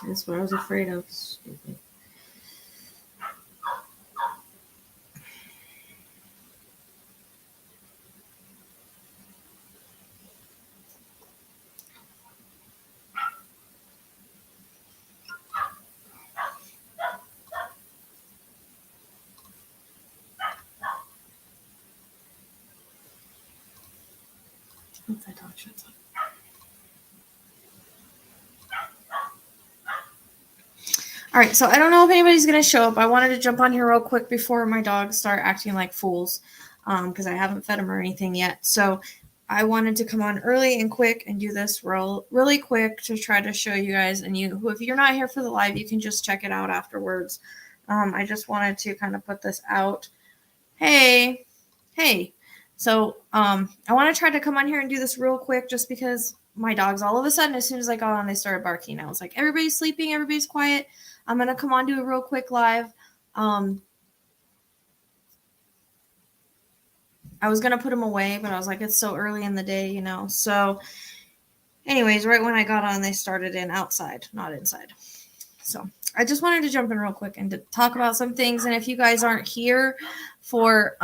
That's what I was afraid of. Stupid. Once that dog shuts up. All right, so I don't know if anybody's going to show up. I wanted to jump on here real quick before my dogs start acting like fools because I haven't fed them or anything yet. So I wanted to come on early and quick and do this really quick to try to show you guys. And if you're not here for the live, you can just check it out afterwards. I just wanted to kind of put this out. Hey. So I want to try to come on here and do this real quick just because my dogs all of a sudden, as soon as I got on, they started barking. I was like, everybody's sleeping, everybody's quiet. I'm going to come on, do a real quick live. I was going to put them away, but I was like, it's so early in the day, So anyways, right when I got on, they started in outside, not inside. So I just wanted to jump in real quick and to talk about some things. And if you guys aren't here for,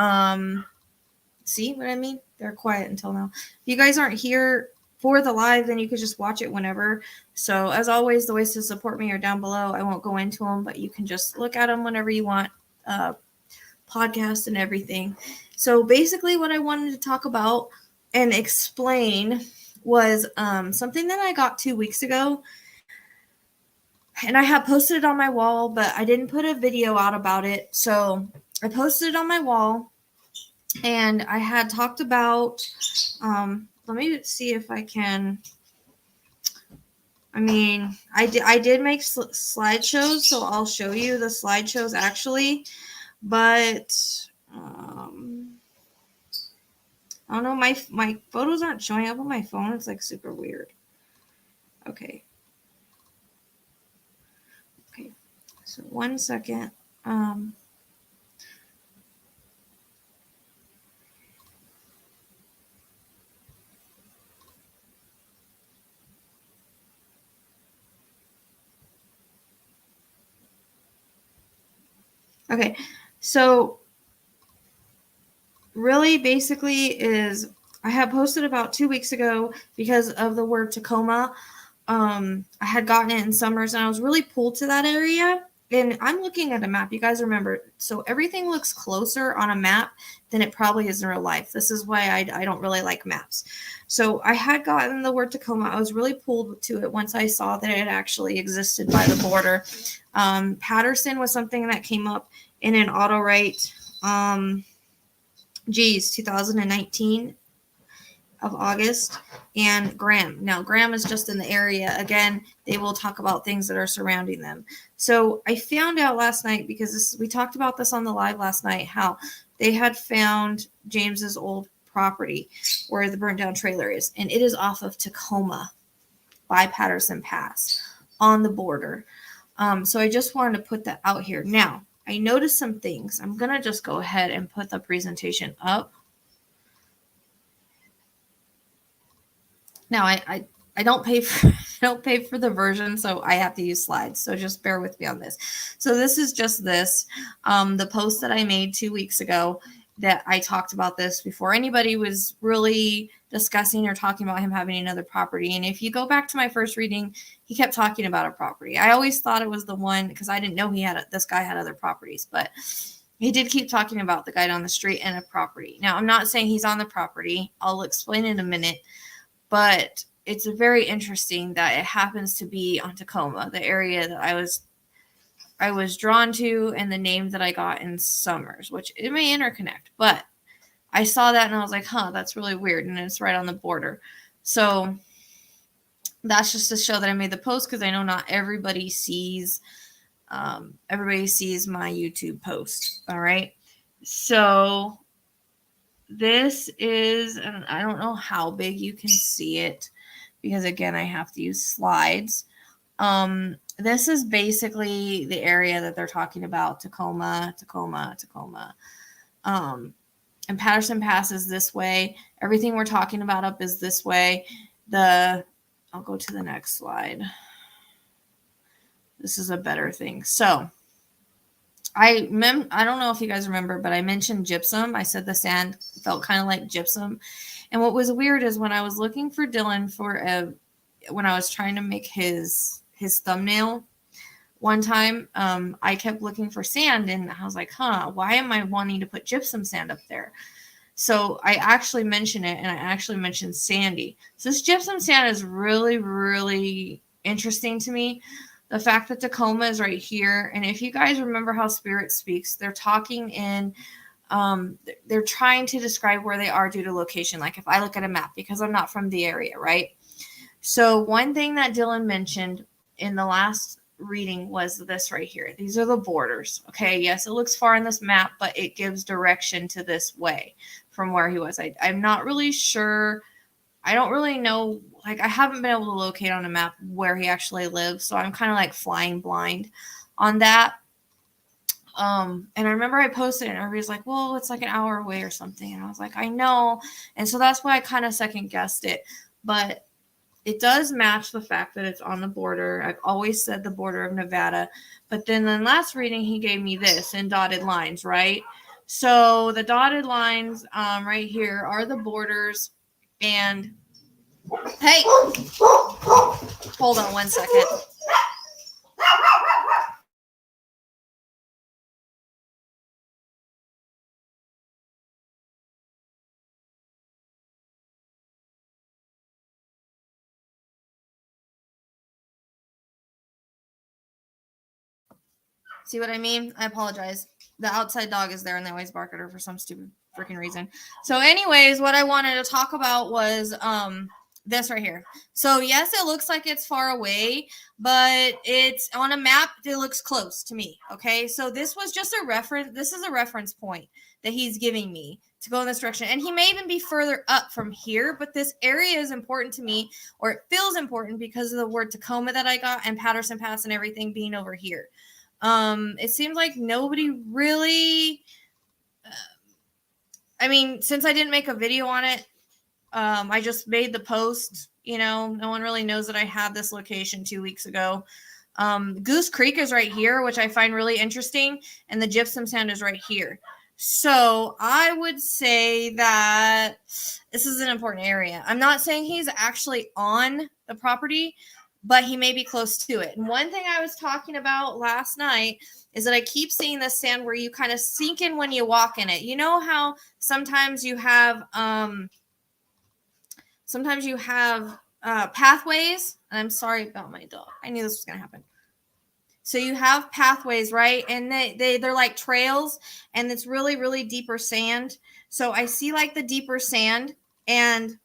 see what I mean? They're quiet until now. If you guys aren't here for the live, then you could just watch it whenever. So as always, the ways to support me are down below. I won't go into them, but you can just look at them whenever you want, podcast and everything. So basically what I wanted to talk about and explain was something that I got 2 weeks ago. And I have posted it on my wall, but I didn't put a video out about it. So I posted it on my wall. And I had talked about, let me see if I can, I did make slideshows, so I'll show you the slideshows actually, but, I don't know, my photos aren't showing up on my phone. It's like super weird. Okay, so 1 second. Okay, so really basically is I had posted about 2 weeks ago because of the word Tacoma. I had gotten it in Summers and I was really pulled to that area. And I'm looking at a map. You guys remember, so everything looks closer on a map than it probably is in real life. This is why I don't really like maps. So I had gotten the word Tacoma. I was really pulled to it once I saw that it actually existed by the border. Pateron was something that came up in an auto write. 2019 of August, and Graham. Now, Graham is just in the area. Again, they will talk about things that are surrounding them. So I found out last night, because we talked about this on the live last night, how they had found James's old property where the burnt down trailer is, and it is off of Tacoma by Pateron Pass on the border. So I just wanted to put that out here. Now, I noticed some things. I'm going to just go ahead and put the presentation up. Now, I don't pay for the version, so I have to use slides. So just bear with me on this. So this is just this, the post that I made 2 weeks ago that I talked about this before anybody was really discussing or talking about him having another property. And if you go back to my first reading, he kept talking about a property. I always thought it was the one because I didn't know this guy had other properties, but he did keep talking about the guy down the street and a property. Now, I'm not saying he's on the property. I'll explain in a minute. But it's very interesting that it happens to be on Tacoma, the area that I was drawn to, and the name that I got in Summers, which it may interconnect. But I saw that and I was like, that's really weird. And it's right on the border. So that's just to show that I made the post, because I know not everybody sees my YouTube post. All right. So this is, and I don't know how big you can see it because, again, I have to use slides. This is basically the area that they're talking about, Tacoma. And Pateron Pass is this way. Everything we're talking about up is this way. I'll go to the next slide. This is a better thing. So I don't know if you guys remember, but I mentioned gypsum. I said the sand felt kind of like gypsum. And what was weird is when I was looking for Dylan when I was trying to make his thumbnail one time, I kept looking for sand, and I was like, why am I wanting to put gypsum sand up there? So I actually mentioned it, and I actually mentioned sandy. So this gypsum sand is really, really interesting to me. The fact that Tacoma is right here, and if you guys remember how Spirit speaks, they're talking in, they're trying to describe where they are due to location. Like if I look at a map, because I'm not from the area, right? So one thing that Dylan mentioned in the last reading was this right here. These are the borders. Okay, yes, it looks far in this map, but it gives direction to this way from where he was. I'm not really sure. I don't really know. Like, I haven't been able to locate on a map where he actually lives, so I'm kind of like flying blind on that. And I remember I posted it, and everybody's like, well, it's like an hour away or something. And I was like, I know. And so that's why I kind of second guessed it. But it does match the fact that it's on the border. I've always said the border of Nevada. But then in the last reading, he gave me this in dotted lines, right? So the dotted lines right here are the borders. And, hey, hold on one second. See what I mean? I apologize. The outside dog is there, and they always bark at her for some stupid freaking reason. So anyways, what I wanted to talk about was this right here. So yes, it looks like it's far away, but it's on a map. It looks close to me. Okay, so this was just a reference. This is a reference point that he's giving me to go in this direction. And he may even be further up from here, but this area is important to me, or it feels important because of the word Tacoma that I got and Pateron Pass and everything being over here. It seems like nobody really, I mean, since I didn't make a video on it, I just made the post, no one really knows that I had this location 2 weeks ago. Goose Creek is right here, which I find really interesting. And the gypsum sand is right here. So I would say that this is an important area. I'm not saying he's actually on the property, but he may be close to it. And one thing I was talking about last night is that I keep seeing this sand where you kind of sink in when you walk in it. You know how sometimes you have pathways? And I'm sorry about my dog. I knew this was going to happen. So you have pathways, right? And they're like trails, and it's really, really deeper sand. So I see like the deeper sand and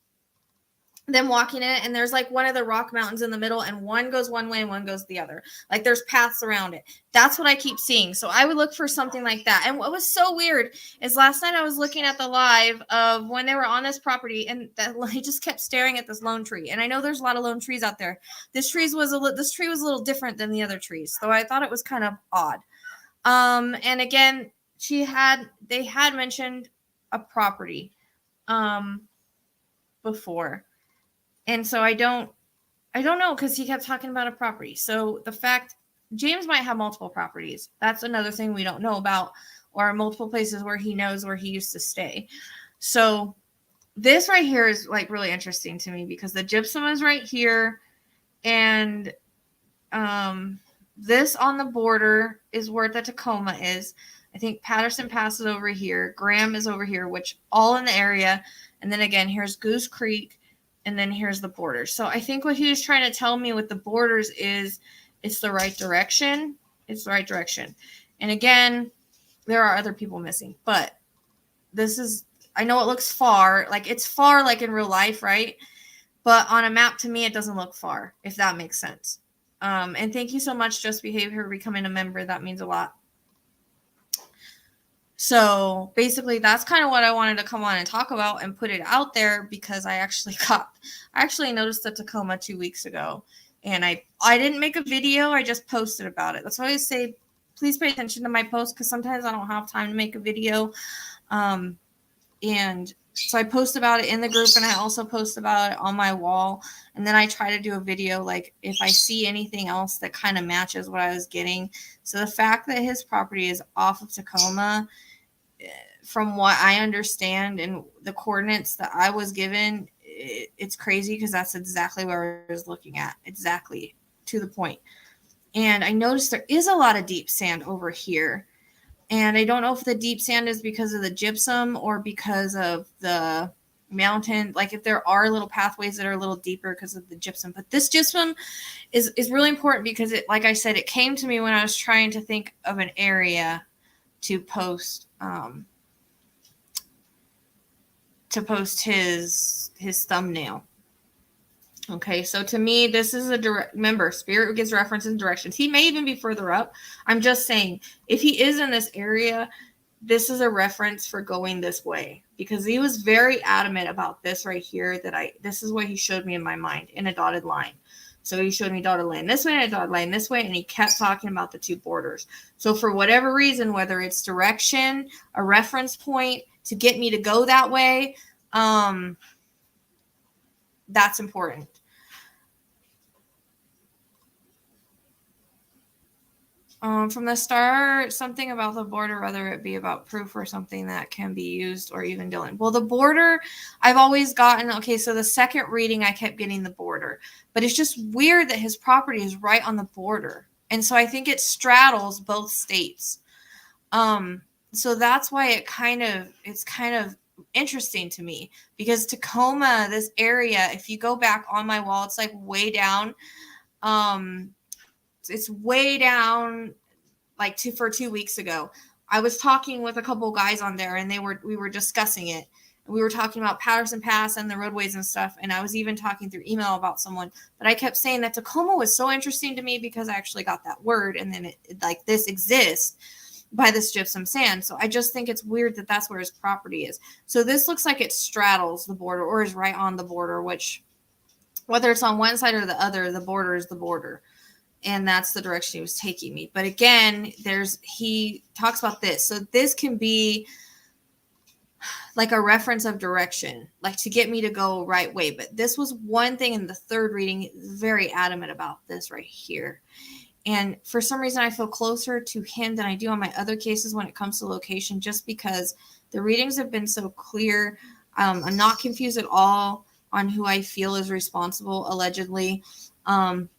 them walking in it, and there's like one of the rock mountains in the middle, and one goes one way and one goes the other. Like there's paths around it. That's what I keep seeing. So I would look for something like that. And what was so weird is last night I was looking at the live of when they were on this property, and I just kept staring at this lone tree. And I know there's a lot of lone trees out there. This tree was a little different than the other trees, so I thought it was kind of odd. And again, they had mentioned a property before. And so I don't know, because he kept talking about a property. So the fact James might have multiple properties, that's another thing we don't know about, or multiple places where he knows where he used to stay. So this right here is like really interesting to me because the gypsum is right here, and this on the border is where the Tacoma is. I think Pateron Pass is over here. Graham is over here, which all in the area. And then again, here's Goose Creek. And then here's the borders. So I think what he was trying to tell me with the borders is it's the right direction. It's the right direction. And again, there are other people missing. But this is, I know it looks far. Like it's far like in real life, right? But on a map, to me, it doesn't look far, if that makes sense. And thank you so much, Just Behave, for becoming a member. That means a lot. So basically that's kind of what I wanted to come on and talk about and put it out there, because I actually noticed the Tacoma 2 weeks ago, and I didn't make a video. I just posted about it. That's why I say, please pay attention to my posts, because sometimes I don't have time to make a video. And So I post about it in the group, and I also post about it on my wall. And then I try to do a video, like if I see anything else that kind of matches what I was getting. So the fact that his property is off of Tacoma, from what I understand and the coordinates that I was given, it's crazy because that's exactly where I was looking at. Exactly to the point. And I noticed there is a lot of deep sand over here. And I don't know if the deep sand is because of the gypsum or because of the mountain. Like if there are little pathways that are a little deeper because of the gypsum. But this gypsum is really important because it, like I said, it came to me when I was trying to think of an area to post his thumbnail. Okay, so to me, this is a direct, remember, Spirit gives references and directions. He may even be further up. I'm just saying, if he is in this area, this is a reference for going this way, because he was very adamant about this right here, this is what he showed me in my mind in a dotted line. So he showed me dotted line this way and a dotted line this way, and he kept talking about the two borders. So for whatever reason, whether it's direction, a reference point to get me to go that way, that's important. From the start, something about the border, whether it be about proof or something that can be used or even dealing. Well, the border, I've always gotten, okay, so the second reading, I kept getting the border. But it's just weird that his property is right on the border. And so I think it straddles both states. So that's why it's kind of interesting to me, because Tacoma, this area, if you go back on my wall, it's like way down. It's way down, like 2 weeks ago. I was talking with a couple guys on there, and we were discussing it. We were talking about Pateron Pass and the roadways and stuff, and I was even talking through email about someone. But I kept saying that Tacoma was so interesting to me because I actually got that word, and then it like this exists by this gypsum sand. So I just think it's weird that that's where his property is. So this looks like it straddles the border or is right on the border, which whether it's on one side or the other, the border is the border. And that's the direction he was taking me. But again, he talks about this. So this can be like a reference of direction, like to get me to go right way. But this was one thing in the third reading, very adamant about this right here. And for some reason, I feel closer to him than I do on my other cases when it comes to location, just because the readings have been so clear. I'm not confused at all on who I feel is responsible, allegedly.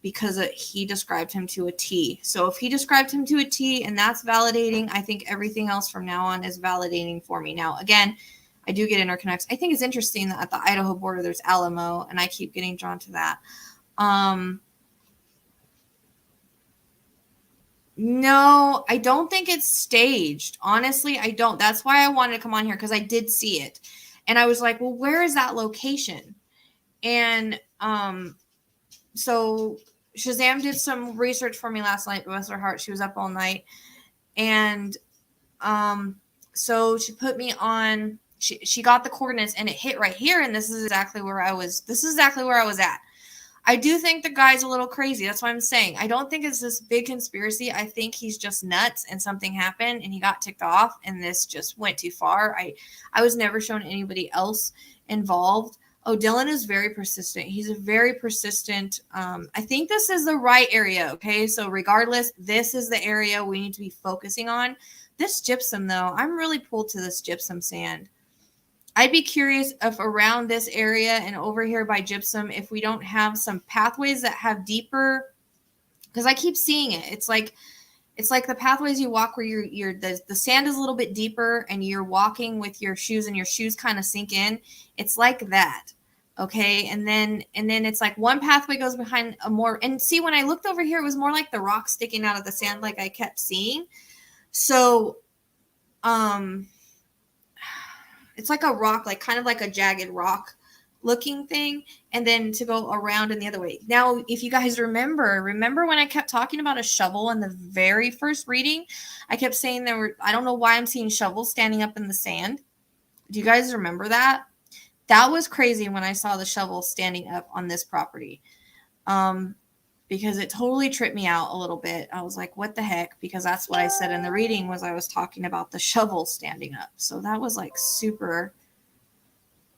Because he described him to a T. So if he described him to a T and that's validating, I think everything else from now on is validating for me. Now, again, I do get interconnects. I think it's interesting that at the Idaho border, there's Alamo, and I keep getting drawn to that. No, I don't think it's staged. Honestly, I don't. That's why I wanted to come on here, because I did see it. And I was like, well, where is that location? And, so Shazam did some research for me last night. Bless her heart, she was up all night, and so she put me on. She got the coordinates, and it hit right here. And this is exactly where I was. This is exactly where I was at. I do think the guy's a little crazy. That's what I'm saying. I don't think it's this big conspiracy. I think he's just nuts, and something happened, and he got ticked off, and this just went too far. I was never shown anybody else involved. Oh, Dylan is very persistent. He's a very persistent. I think this is the right area. Okay. So regardless, this is the area we need to be focusing on. This gypsum, though, I'm really pulled to this gypsum sand. I'd be curious if around this area and over here by gypsum, if we don't have some pathways that have deeper, because I keep seeing it. It's like the pathways you walk where the sand is a little bit deeper and you're walking with your shoes and your shoes kind of sink in. It's like that. Okay. And then it's like one pathway goes behind a more, and see, when I looked over here, it was more like the rock sticking out of the sand, like I kept seeing. So, it's like a rock, like kind of like a jagged rock looking thing, and then to go around in the other way. Now, if you guys remember when I kept talking about a shovel in the very first reading, I kept saying I don't know why I'm seeing shovels standing up in the sand. Do you guys remember that? That was crazy when I saw the shovel standing up on this property. Because it totally tripped me out a little bit. I was like, what the heck? Because that's what I said in the reading, was I was talking about the shovel standing up. So that was like super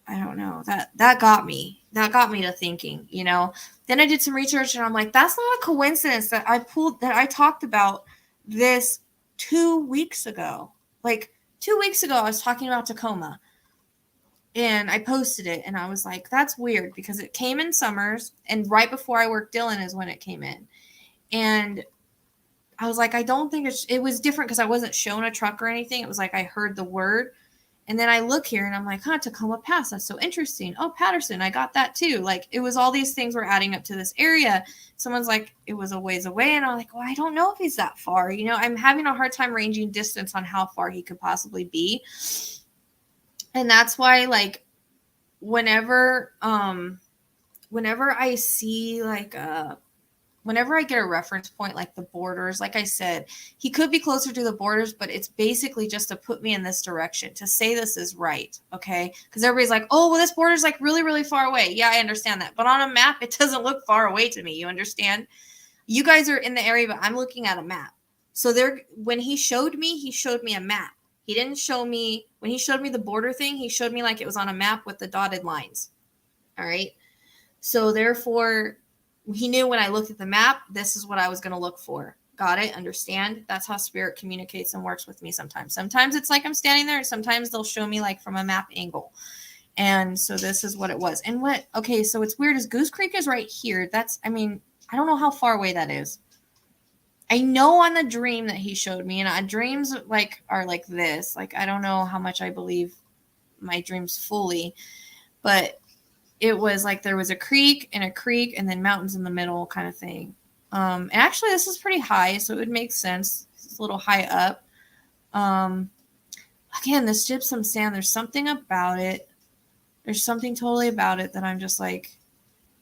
I don't know, that got me to thinking, you know. Then I did some research and I'm like, that's not a coincidence that I talked about this 2 weeks ago. Like 2 weeks ago, I was talking about Tacoma and I posted it and I was like, that's weird because it came in summers and right before I worked Dylan is when it came in. And I was like, I don't think it was different because I wasn't shown a truck or anything. It was like I heard the word. And then I look here and I'm like, Tacoma Pass. That's so interesting. Oh, Paterson. I got that too. Like it was all these things were adding up to this area. Someone's like, it was a ways away. And I'm like, well, I don't know if he's that far. You know, I'm having a hard time ranging distance on how far he could possibly be. And that's why, like, whenever I see like whenever I get a reference point, like the borders, like I said, he could be closer to the borders, but it's basically just to put me in this direction, to say this is right, okay? Because everybody's like, oh, well, this border's like really, really far away. Yeah, I understand that. But on a map, it doesn't look far away to me. You understand? You guys are in the area, but I'm looking at a map. So when he showed me a map. He didn't show me, when he showed me the border thing, he showed me like it was on a map with the dotted lines. All right? So therefore, he knew when I looked at the map, this is what I was going to look for. Got it? Understand? That's how spirit communicates and works with me sometimes. Sometimes it's like I'm standing there, and sometimes they'll show me like from a map angle. And so this is what it was. And okay, so it's weird is Goose Creek is right here. I don't know how far away that is. I know on the dream that he showed me, and dreams like are like this. Like, I don't know how much I believe my dreams fully, but it was like there was a creek and then mountains in the middle kind of thing. And actually this is pretty high, so it would make sense. It's a little high up. Again, this gypsum sand, there's something about it. There's something totally about it that I'm just like,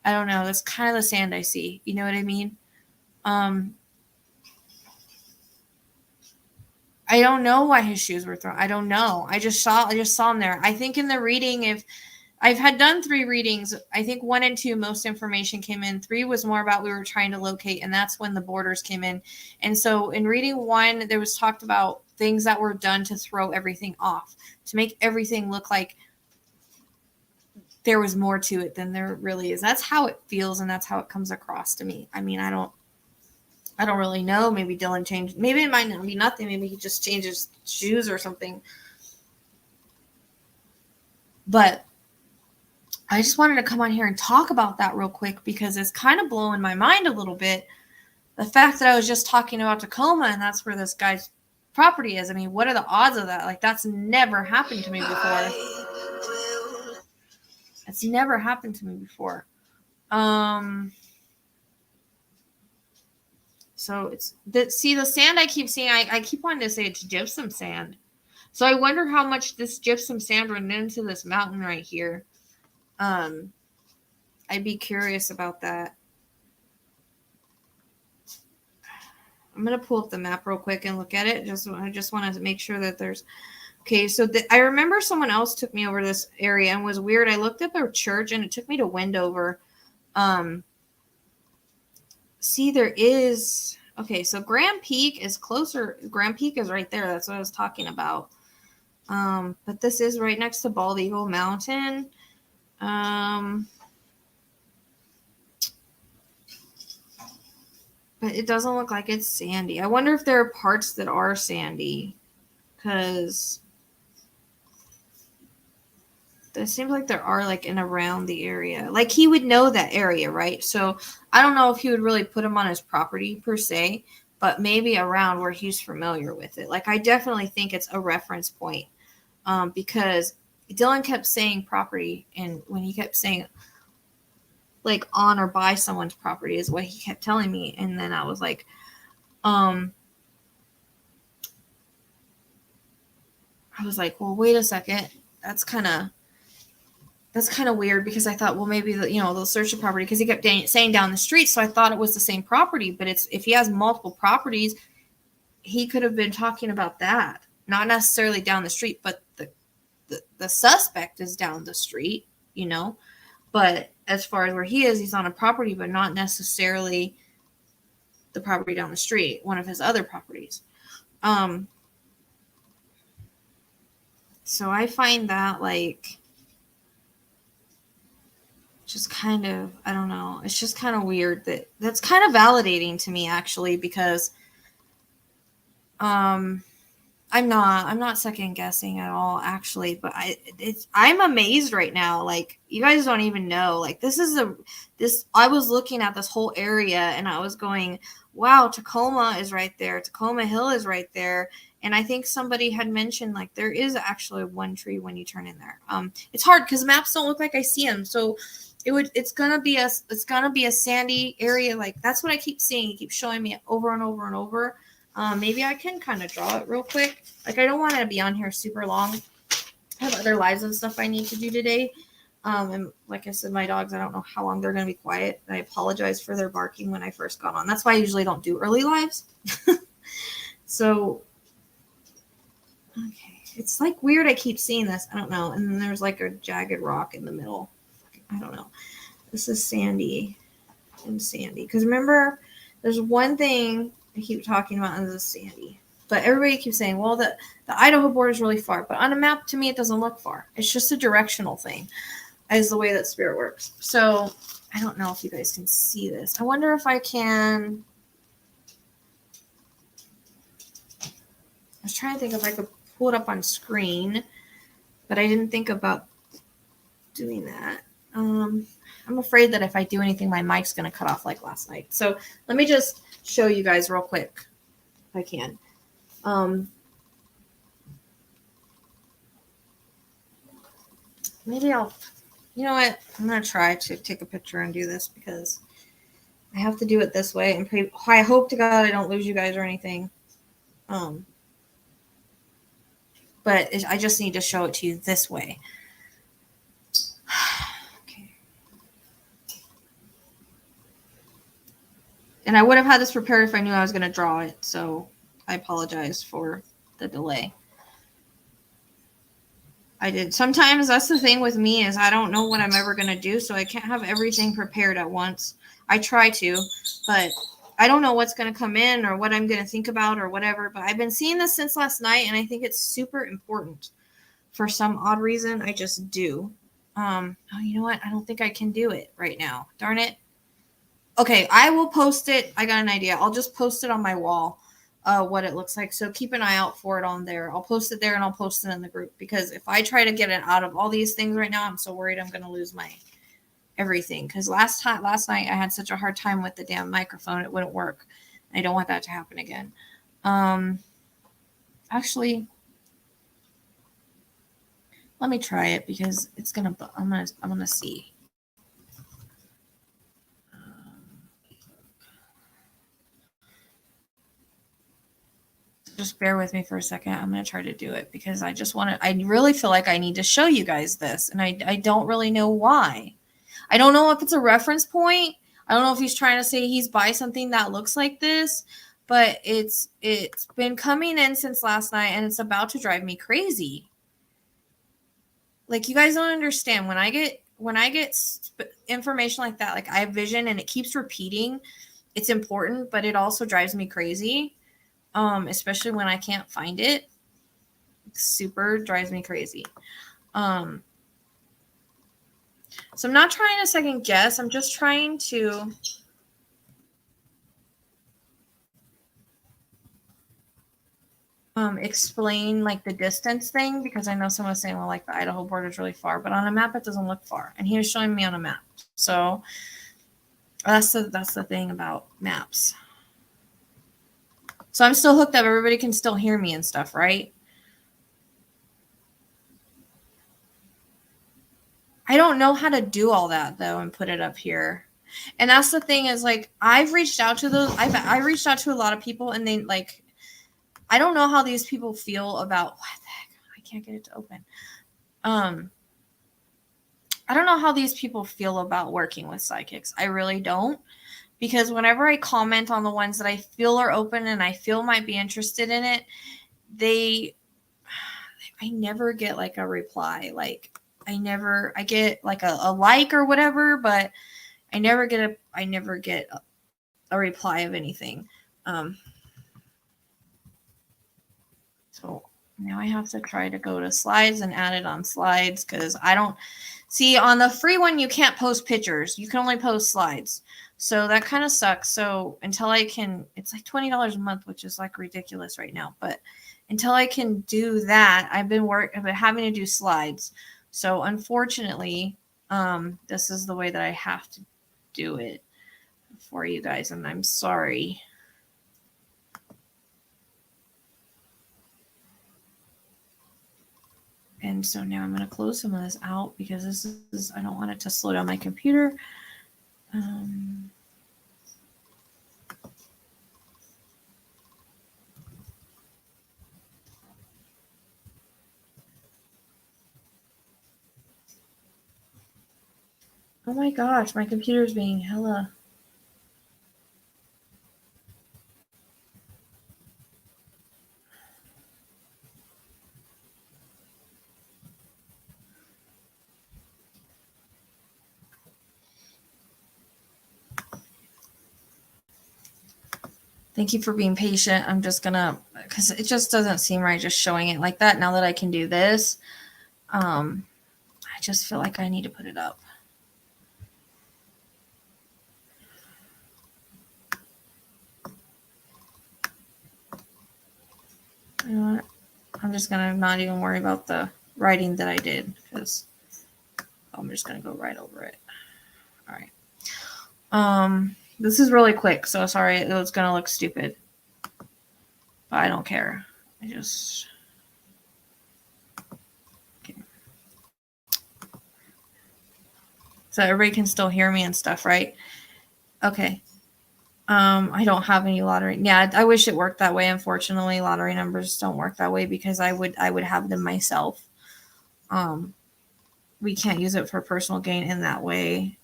I don't know. That's kind of the sand I see. You know what I mean? I don't know why his shoes were thrown. I don't know. I just saw him there. I think in the reading, if I've had done 3 readings, I think 1 and 2, most information came in. 3 was more about we were trying to locate, and that's when the borders came in. And so in reading 1, there was talked about things that were done to throw everything off, to make everything look like there was more to it than there really is. That's how it feels, and that's how it comes across to me. I mean, I don't really know. Maybe Dylan changed. Maybe it might not be nothing. Maybe he just changed his shoes or something. But I just wanted to come on here and talk about that real quick because it's kind of blowing my mind a little bit. The fact that I was just talking about Tacoma and that's where this guy's property is. I mean, what are the odds of that? Like, that's never happened to me before. It's never happened to me before. So the sand I keep seeing, I keep wanting to say it's gypsum sand. So I wonder how much this gypsum sand ran into this mountain right here. I'd be curious about that. I'm going to pull up the map real quick and look at it. I just want to make sure that there's... Okay, so I remember someone else took me over this area and was weird. I looked at their church and it took me to Wendover. See, there is... Okay, so Grand Peak is closer. Grand Peak is right there. That's what I was talking about. But this is right next to Bald Eagle Mountain. But it doesn't look like it's sandy. I wonder if there are parts that are sandy. Because it seems like there are, like, in around the area. Like, he would know that area, right? So I don't know if he would really put him on his property per se, but maybe around where he's familiar with it. Like, I definitely think it's a reference point. Because Dylan kept saying property, and when he kept saying, like, on or by someone's property is what he kept telling me. And then I was like, well, wait a second. That's kind of weird because I thought, well, maybe they'll search the property because he kept saying down the street. So I thought it was the same property, but if he has multiple properties, he could have been talking about that. Not necessarily down the street, but the suspect is down the street, but as far as where he is, he's on a property, but not necessarily the property down the street, one of his other properties. So I find that, like, just kind of, I don't know. It's just kind of weird that's kind of validating to me, actually, because I'm not second guessing at all, actually, but I'm amazed right now. Like, you guys don't even know. Like, I was looking at this whole area and I was going, wow, Tacoma is right there. Tacoma Hill is right there. And I think somebody had mentioned, like, there is actually one tree when you turn in there. It's hard because maps don't look like I see them. So it's gonna be a sandy area. Like, that's what I keep seeing. It keeps showing me over and over and over. Maybe I can kind of draw it real quick. Like, I don't want to be on here super long. I have other lives and stuff I need to do today. And like I said, my dogs, I don't know how long they're going to be quiet. I apologize for their barking when I first got on. That's why I usually don't do early lives. So, okay. It's like weird. I keep seeing this. I don't know. And then there's like a jagged rock in the middle. I don't know. This is sandy and sandy. Because remember, there's one thing I keep talking about, and this is sandy. But everybody keeps saying, well, the Idaho border is really far. But on a map, to me, it doesn't look far. It's just a directional thing, is the way that spirit works. So I don't know if you guys can see this. I wonder if I can. I was trying to think if I could pull it up on screen, but I didn't think about doing that. I'm afraid that if I do anything, my mic's going to cut off like last night. So let me just show you guys real quick if I can. Maybe you know what? I'm going to try to take a picture and do this because I have to do it this way. And I hope to God I don't lose you guys or anything. But I just need to show it to you this way. Okay. And I would have had this prepared if I knew I was going to draw it. So I apologize for the delay. I did. Sometimes that's the thing with me is I don't know what I'm ever going to do. So I can't have everything prepared at once. I try to, but I don't know what's going to come in or what I'm going to think about or whatever. But I've been seeing this since last night, and I think it's super important. For some odd reason, I just do. Oh, you know what? I don't think I can do it right now. Darn it. Okay, I will post it. I got an idea. I'll just post it on my wall, what it looks like. So keep an eye out for it on there. I'll post it there and I'll post it in the group because if I try to get it out of all these things right now, I'm so worried I'm going to lose my everything. Because last night I had such a hard time with the damn microphone. It wouldn't work. I don't want that to happen again. Actually, let me try it because it's I'm gonna see. Just bear with me for a second. I'm going to try to do it because I really feel like I need to show you guys this. And I don't really know why. I don't know if it's a reference point. I don't know if he's trying to say he's by something that looks like this, but it's been coming in since last night and it's about to drive me crazy. Like, you guys don't understand when I get information like that, like I have vision and it keeps repeating, it's important, but it also drives me crazy. Especially when I can't find it. Super drives me crazy. So I'm not trying to second guess. I'm just trying to explain like the distance thing because I know someone was saying, well, like the Idaho border is really far, but on a map it doesn't look far. And he was showing me on a map. So that's the thing about maps. So I'm still hooked up. Everybody can still hear me and stuff, right? I don't know how to do all that though and put it up here. And that's the thing is like I've reached out to I reached out to a lot of people and they like I don't know how these people feel about what the heck? I can't get it to open. I don't know how these people feel about working with psychics. I really don't. Because whenever I comment on the ones that I feel are open and I feel might be interested in it, I never get like a reply. Like I get like a like or whatever, but I never get a reply of anything. So now I have to try to go to slides and add it on slides because I don't See, on the free one, you can't post pictures. You can only post slides. So that kind of sucks. So until I can, it's like $20 a month, which is like ridiculous right now. But until I can do that, I've been having to do slides. So unfortunately, this is the way that I have to do it for you guys, and I'm sorry. And so now I'm going to close some of this out because this is, I don't want it to slow down my computer. Oh my gosh, my computer's being hella. Thank you for being patient. I'm just gonna, because it just doesn't seem right just showing it like that. Now that I can do this, I just feel like I need to put it up. You know what? I'm just gonna not even worry about the writing that I did because I'm just gonna go right over it. All right. This is really quick, so sorry it's gonna look stupid, but I don't care. I just. Okay. So everybody can still hear me and stuff, right? Okay. I don't have any lottery. Yeah, I wish it worked that way. Unfortunately, lottery numbers don't work that way because I would have them myself. We can't use it for personal gain in that way.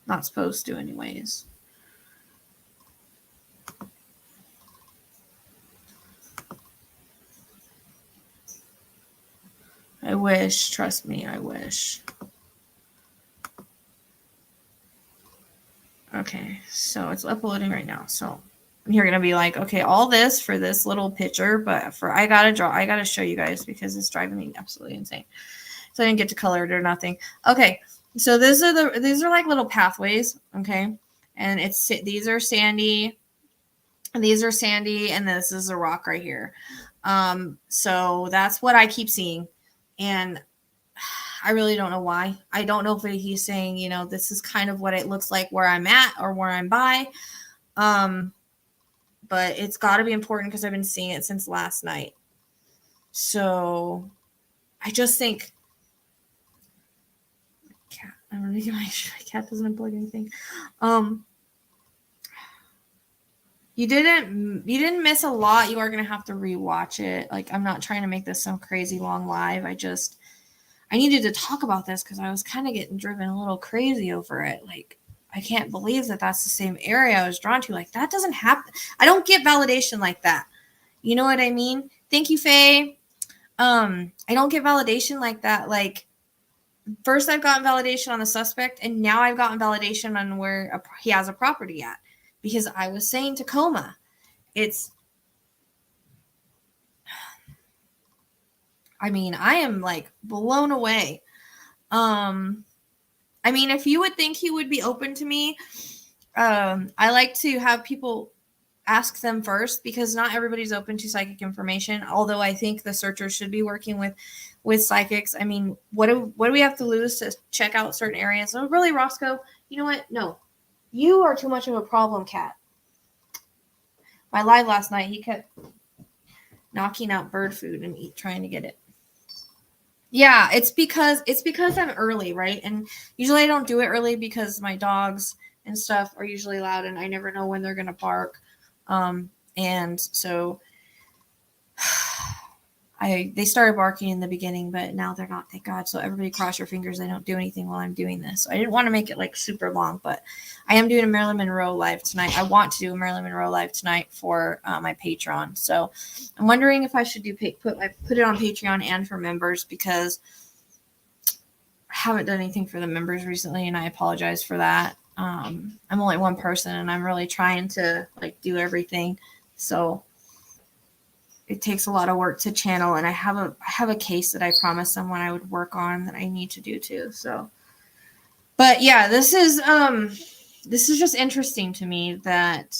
Not supposed to, anyways. I wish. Trust me, I wish. Okay, so it's uploading right now. So you're gonna be like, okay, all this for this little picture, but I gotta show you guys because it's driving me absolutely insane. So I didn't get to color it or nothing. Okay, so these are like little pathways, okay, and these are sandy, and this is a rock right here. So that's what I keep seeing, and I really don't know why. I don't know if he's saying, this is kind of what it looks like where I'm at or where I'm by. But it's got to be important because I've been seeing it since last night. So I just think, cat. I'm gonna make my cat doesn't unplug anything. You didn't miss a lot. You are gonna have to rewatch it. Like, I'm not trying to make this some crazy long live. I needed to talk about this because I was kind of getting driven a little crazy over it. Like, I can't believe that that's the same area I was drawn to. Like, that doesn't happen. I don't get validation like that. You know what I mean? Thank you, Faye. I don't get validation like that. Like, first I've gotten validation on the suspect, and now I've gotten validation on where he has a property at. Because I was saying Tacoma, I am like blown away. If you would think he would be open to me, I like to have people ask them first because not everybody's open to psychic information. Although I think the searchers should be working with psychics. What do we have to lose to check out certain areas? So really, Roscoe, you know what? No, you are too much of a problem cat. My live last night, he kept knocking out bird food and trying to get it. Yeah, it's because I'm early, right? And usually I don't do it early because my dogs and stuff are usually loud and I never know when they're going to bark. And so they started barking in the beginning, but now they're not, thank God. So everybody cross your fingers. I don't do anything while I'm doing this. So I didn't want to make it like super long, but I am doing a Marilyn Monroe live tonight. I want to do a Marilyn Monroe live tonight for my Pateron. So I'm wondering if I should put it on Patreon and for members because I haven't done anything for the members recently, and I apologize for that. I'm only one person, and I'm really trying to like do everything. So it takes a lot of work to channel, and I have a case that I promised someone I would work on that I need to do too. So, but yeah, this is just interesting to me. That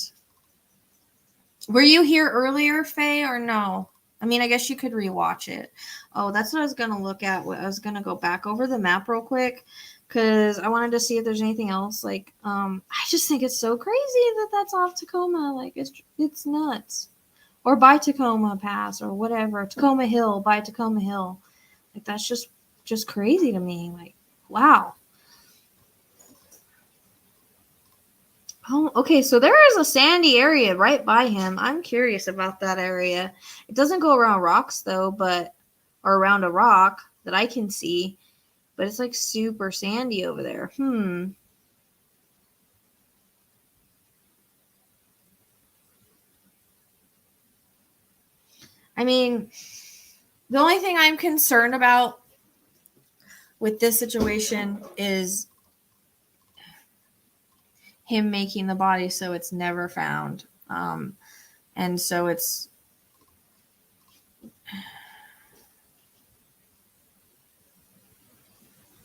were you here earlier, Faye, or no? I mean, I guess you could rewatch it. Oh, that's what I was gonna look at. I was gonna go back over the map real quick because I wanted to see if there's anything else. Like, I just think it's so crazy that that's off Tacoma. Like, it's nuts. Or by Tacoma Pass or whatever, Tacoma Hill, by Tacoma Hill. Like, that's just crazy to me. Like, wow. Oh, okay, so there is a sandy area right by him. I'm curious about that area. It doesn't go around rocks though, or around a rock that I can see, but it's like super sandy over there. I mean, the only thing I'm concerned about with this situation is him making the body so it's never found. And so it's,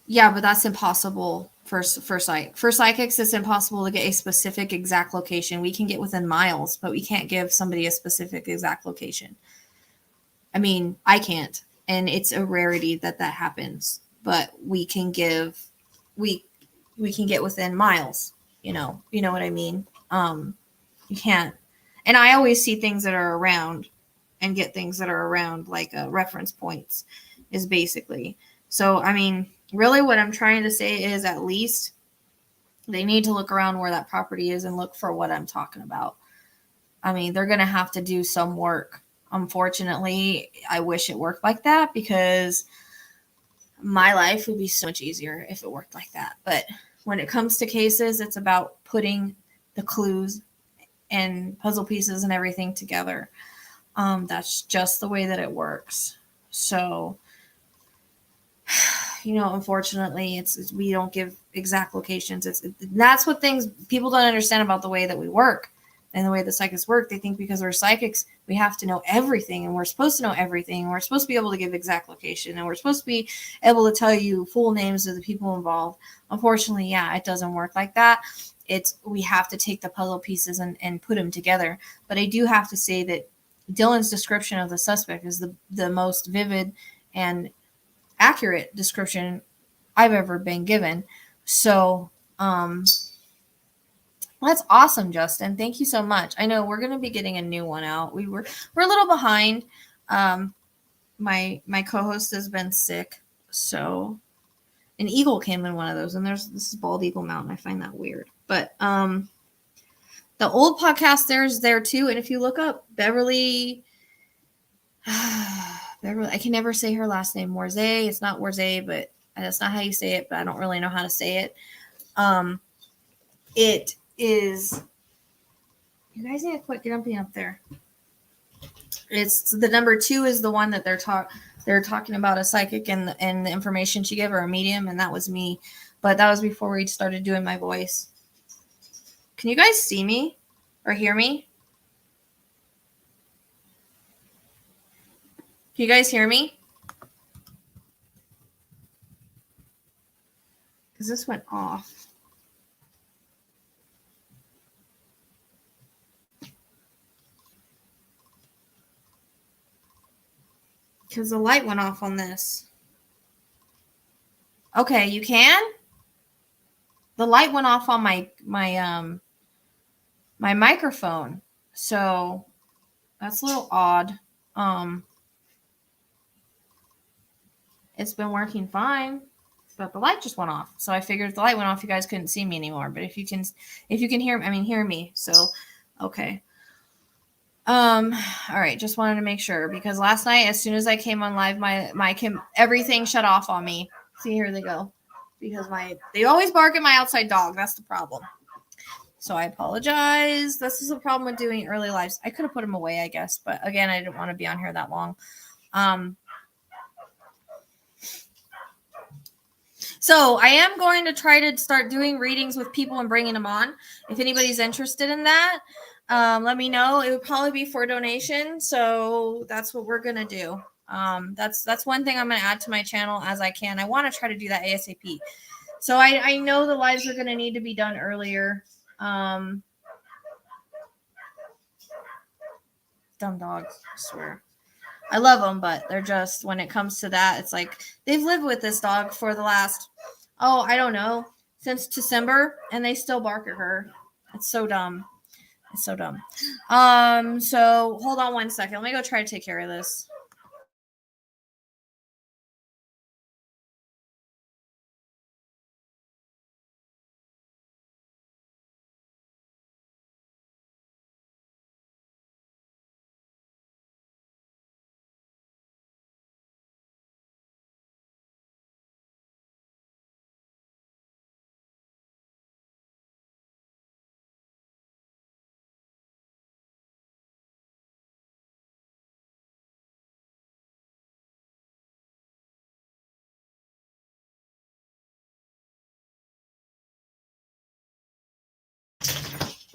yeah, but that's impossible for psychics. It's impossible to get a specific exact location. We can get within miles, but we can't give somebody a specific exact location. I mean, I can't, and it's a rarity that happens, but we can get within miles, you know what I mean? You can't, and I always see things that are around and get things that are around, like reference points is basically. So, I mean, really what I'm trying to say is at least they need to look around where that property is and look for what I'm talking about. I mean, they're going to have to do some work. Unfortunately, I wish it worked like that because my life would be so much easier if it worked like that. But when it comes to cases, it's about putting the clues and puzzle pieces and everything together. That's just the way that it works. So, unfortunately, we don't give exact locations. That's what people don't understand about the way that we work and the way the psychics work. They think because we're psychics, we have to know everything, and we're supposed to know everything. And we're supposed to be able to give exact location, and we're supposed to be able to tell you full names of the people involved. Unfortunately, yeah, it doesn't work like that. We have to take the puzzle pieces and put them together. But I do have to say that Dylan's description of the suspect is the most vivid and accurate description I've ever been given. So, that's awesome, Justin. Thank you so much. I know we're going to be getting a new one out. We're a little behind. My co-host has been sick, so an eagle came in one of those, and this is Bald Eagle Mountain. I find that weird, but the old podcast there's there too. And if you look up Beverly, I can never say her last name. Warzay. It's not Warzay, but that's not how you say it. But I don't really know how to say it. It is. You guys need to quit jumping up there. It's the number 2 is the one that they're talking about, a psychic and the information she gave, or a medium, and that was me. But that was before we started doing my voice. Can you guys see me or hear me? Can you guys hear me? Because this went off. Because the light went off on this. Okay, you can? The light went off on my microphone. So that's a little odd. It's been working fine, but the light just went off. So I figured if the light went off, you guys couldn't see me anymore. But if you can hear me. So, okay. All right. Just wanted to make sure, because last night, as soon as I came on live, everything shut off on me. See, here they go. Because they always bark at my outside dog. That's the problem. So I apologize. This is a problem with doing early lives. I could have put them away, I guess. But again, I didn't want to be on here that long. So I am going to try to start doing readings with people and bringing them on. If anybody's interested in that, let me know. It would probably be for donation, so that's what we're gonna do. That's one thing I'm gonna add to my channel as I can. I want to try to do that ASAP. So I know the lives are gonna need to be done earlier. Dumb dogs, I swear. I love them, but they're just, when it comes to that, it's like they've lived with this dog for the last, I don't know, since December, and they still bark at her. It's so dumb. It's so dumb. So hold on one second. Let me go try to take care of this.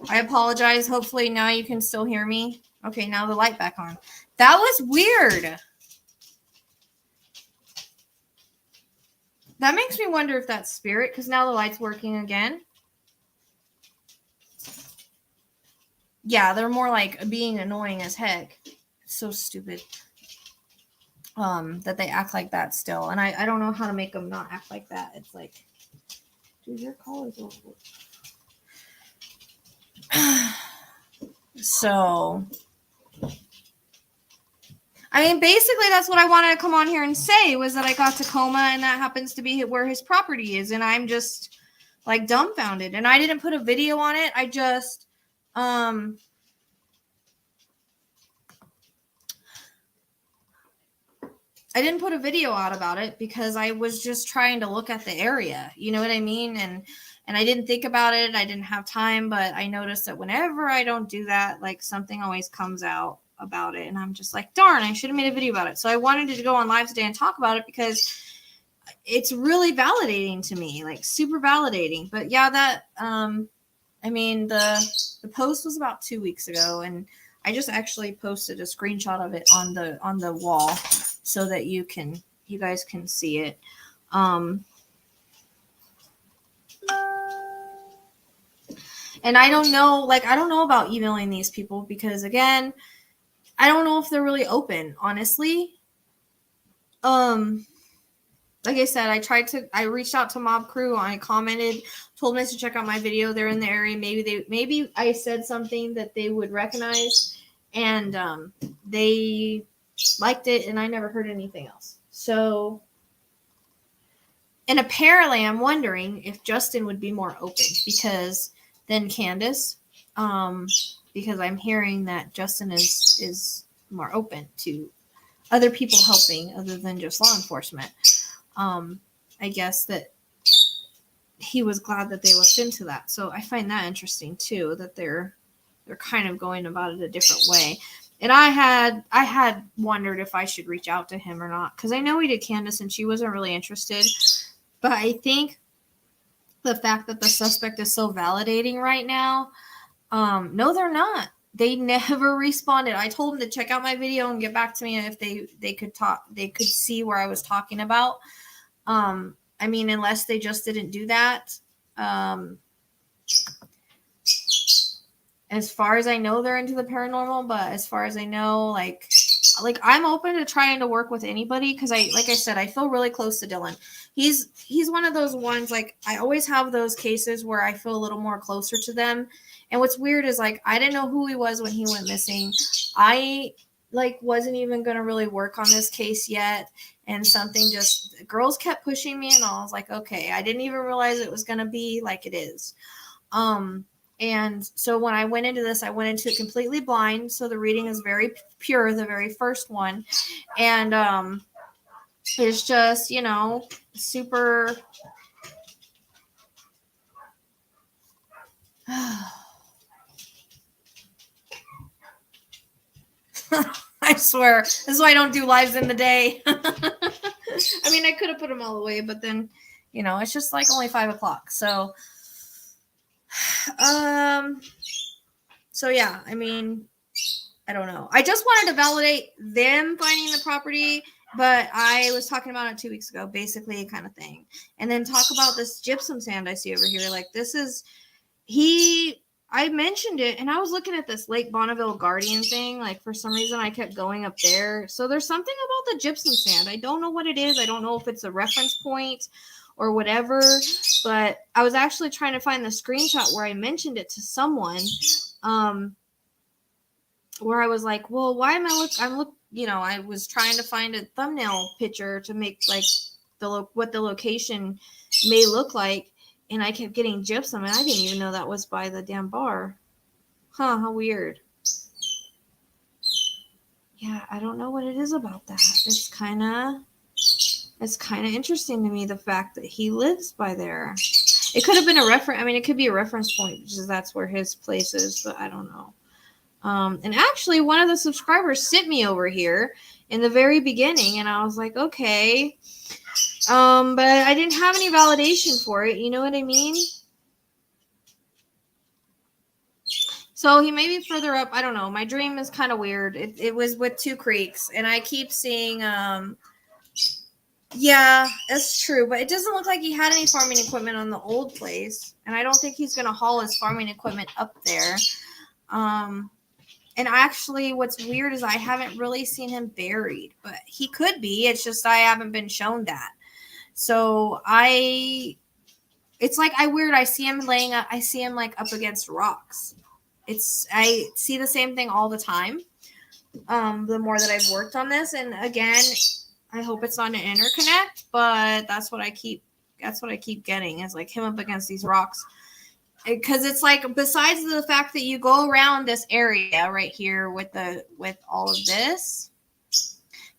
I apologize. Hopefully now you can still hear me. Okay, now the light back on. That was weird. That makes me wonder if that's spirit, because now the light's working again. Yeah, they're more like being annoying as heck. It's so stupid. That they act like that still. And I don't know how to make them not act like that. It's like, dude, your collar's over. So, I mean, basically that's what I wanted to come on here and say, was that I got Tacoma, and that happens to be where his property is, and I'm just like dumbfounded. And I didn't put a video on it. I just I didn't put a video out about it because I was just trying to look at the area. You know what I mean? And I didn't think about it. I didn't have time, but I noticed that whenever I don't do that, like something always comes out about it. And I'm just like, darn, I should have made a video about it. So I wanted to go on live today and talk about it because it's really validating to me, like super validating. But yeah, that, I mean, the post was about 2 weeks ago, and I just actually posted a screenshot of it on the wall so that you guys can see it. And I don't know about emailing these people because, again, I don't know if they're really open, honestly. Like I said, I reached out to Mob Crew. I commented, told them to check out my video. They're in the area. Maybe I said something that they would recognize, and they liked it, and I never heard anything else. So, and apparently I'm wondering if Justin would be more open than Candace, because I'm hearing that Justin is more open to other people helping other than just law enforcement. I guess that he was glad that they looked into that. So I find that interesting too, that they're kind of going about it a different way. And I had wondered if I should reach out to him or not, because I know we did Candace and she wasn't really interested. But I think the fact that the suspect is so validating right now, no, they're not. They never responded. I told them to check out my video and get back to me if they could talk. They could see where I was talking about. I mean, unless they just didn't do that. As far as I know, they're into the paranormal, but as far as I know, like I'm open to trying to work with anybody, because like I said, I feel really close to Dylan. He's one of those ones, like, I always have those cases where I feel a little more closer to them. And what's weird is, like, I didn't know who he was when he went missing. I wasn't even going to really work on this case yet. And something girls kept pushing me, and I was like, okay, I didn't even realize it was going to be like it is. And so when I went into this, I went into it completely blind. So the reading is very pure, the very first one. And it's just, super. I swear. This is why I don't do lives in the day. I mean, I could have put them all away, but then, it's just like only 5 o'clock. So, So yeah, I mean, I don't know. I just wanted to validate them finding the property, but I was talking about it 2 weeks ago, basically kind of thing. And then talk about this gypsum sand I see over here. Like this is I mentioned it and I was looking at this Lake Bonneville Guardian thing. Like for some reason I kept going up there. So there's something about the gypsum sand. I don't know what it is. I don't know if it's a reference point or whatever, but I was actually trying to find the screenshot where I mentioned it to someone. Where I was like, well, why am I was trying to find a thumbnail picture to make like what the location may look like. And I kept getting gypsum and I didn't even know that was by the damn bar. Huh, how weird. Yeah, I don't know what it is about that. It's kind of interesting to me, the fact that he lives by there. It could have been a reference. I mean, it could be a reference point because that's where his place is, but I don't know. And actually, one of the subscribers sent me over here in the very beginning, and I was like, okay. But I didn't have any validation for it. You know what I mean? So he may be further up. I don't know. My dream is kind of weird. It was with two creeks, and I keep seeing, yeah, that's true. But it doesn't look like he had any farming equipment on the old place, and I don't think he's going to haul his farming equipment up there. And actually, what's weird is I haven't really seen him buried, but he could be. It's just I haven't been shown that. So it's like I see him I see him like up against rocks. I see the same thing all the time. The more that I've worked on this, and again, I hope it's not an interconnect, but that's what I keep getting is like him up against these rocks. Because it's like, besides the fact that you go around this area right here with all of this,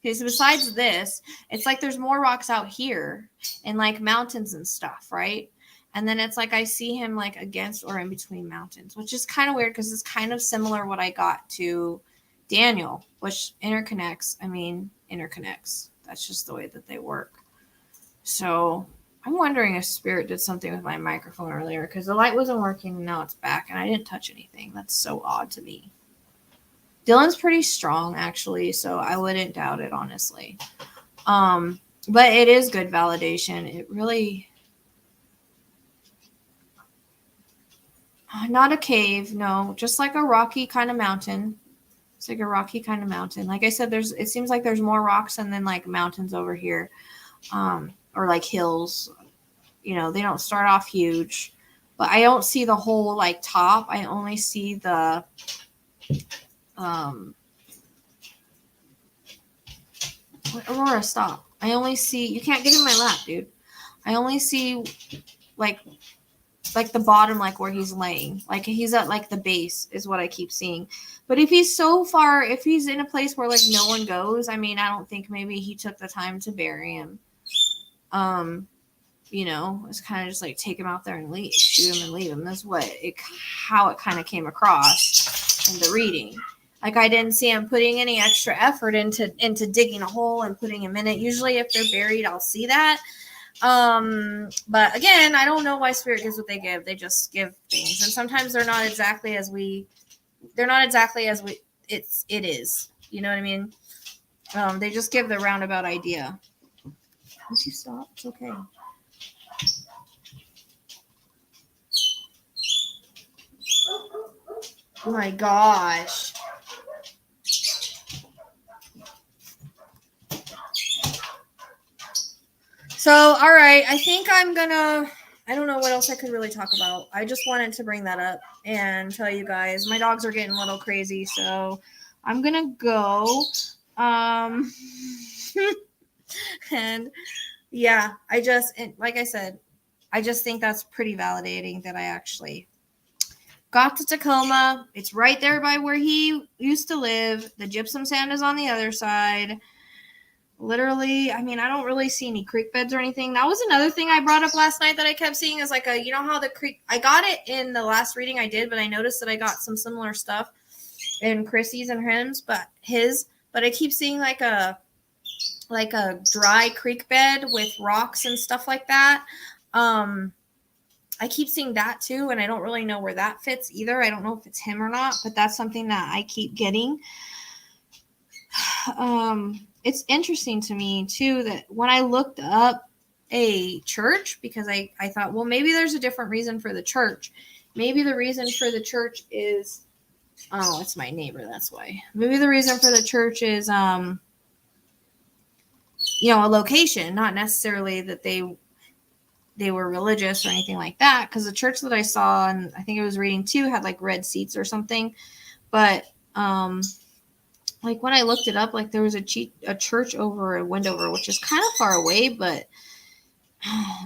because besides this, it's like there's more rocks out here and like mountains and stuff, right? And then it's like I see him like against or in between mountains, which is kind of weird because it's kind of similar what I got to Daniel, which interconnects. That's just the way that they work. So I'm wondering if Spirit did something with my microphone earlier because the light wasn't working and now it's back and I didn't touch anything. That's so odd to me. Dylan's pretty strong actually, so I wouldn't doubt it, honestly. But it is good validation. It really... Not a cave, no. Just like a rocky kind of mountain. It's like a rocky kind of mountain. Like I said, it seems like there's more rocks and then like mountains over here. Or like hills, they don't start off huge, but I don't see the whole like top. I only see the, Aurora, stop. I only see, you can't get in my lap, dude. I only see like the bottom, like where he's laying, like he's at like the base is what I keep seeing. But if he's in a place where like no one goes, I mean, I don't think maybe he took the time to bury him. It's kind of just like take him out there and shoot him and leave him. That's how it kind of came across in the reading. Like I didn't see him putting any extra effort into digging a hole and putting him in it. Usually if they're buried, I'll see that. But again, I don't know why Spirit gives what they give. They just give things. And sometimes they're not exactly as it is. You know what I mean? They just give the roundabout idea. Would you stop? It's okay. Oh my gosh. So, all right. I think I don't know what else I could really talk about. I just wanted to bring that up and tell you guys. My dogs are getting a little crazy, so I'm going to go. And yeah, like I said, I just think that's pretty validating that I actually got to Tacoma. It's right there by where he used to live. The gypsum sand is on the other side. Literally, I mean, I don't really see any creek beds or anything. That was another thing I brought up last night that I kept seeing is like how the creek, I got it in the last reading I did, but I noticed that I got some similar stuff in Chrissy's and hymns, but I keep seeing like a dry creek bed with rocks and stuff like that. I keep seeing that too, and I don't really know where that fits either. I don't know if it's him or not, but that's something that I keep getting. It's interesting to me too that when I looked up a church, because I thought, well, maybe there's a different reason for the church. Maybe the reason for the church is, oh, it's my neighbor, that's why. Maybe the reason for the church is a location, not necessarily that they were religious or anything like that, because the church that I saw, and I think I was reading too, had like red seats or something. But like when I looked it up, like there was a church over in Wendover, which is kind of far away, but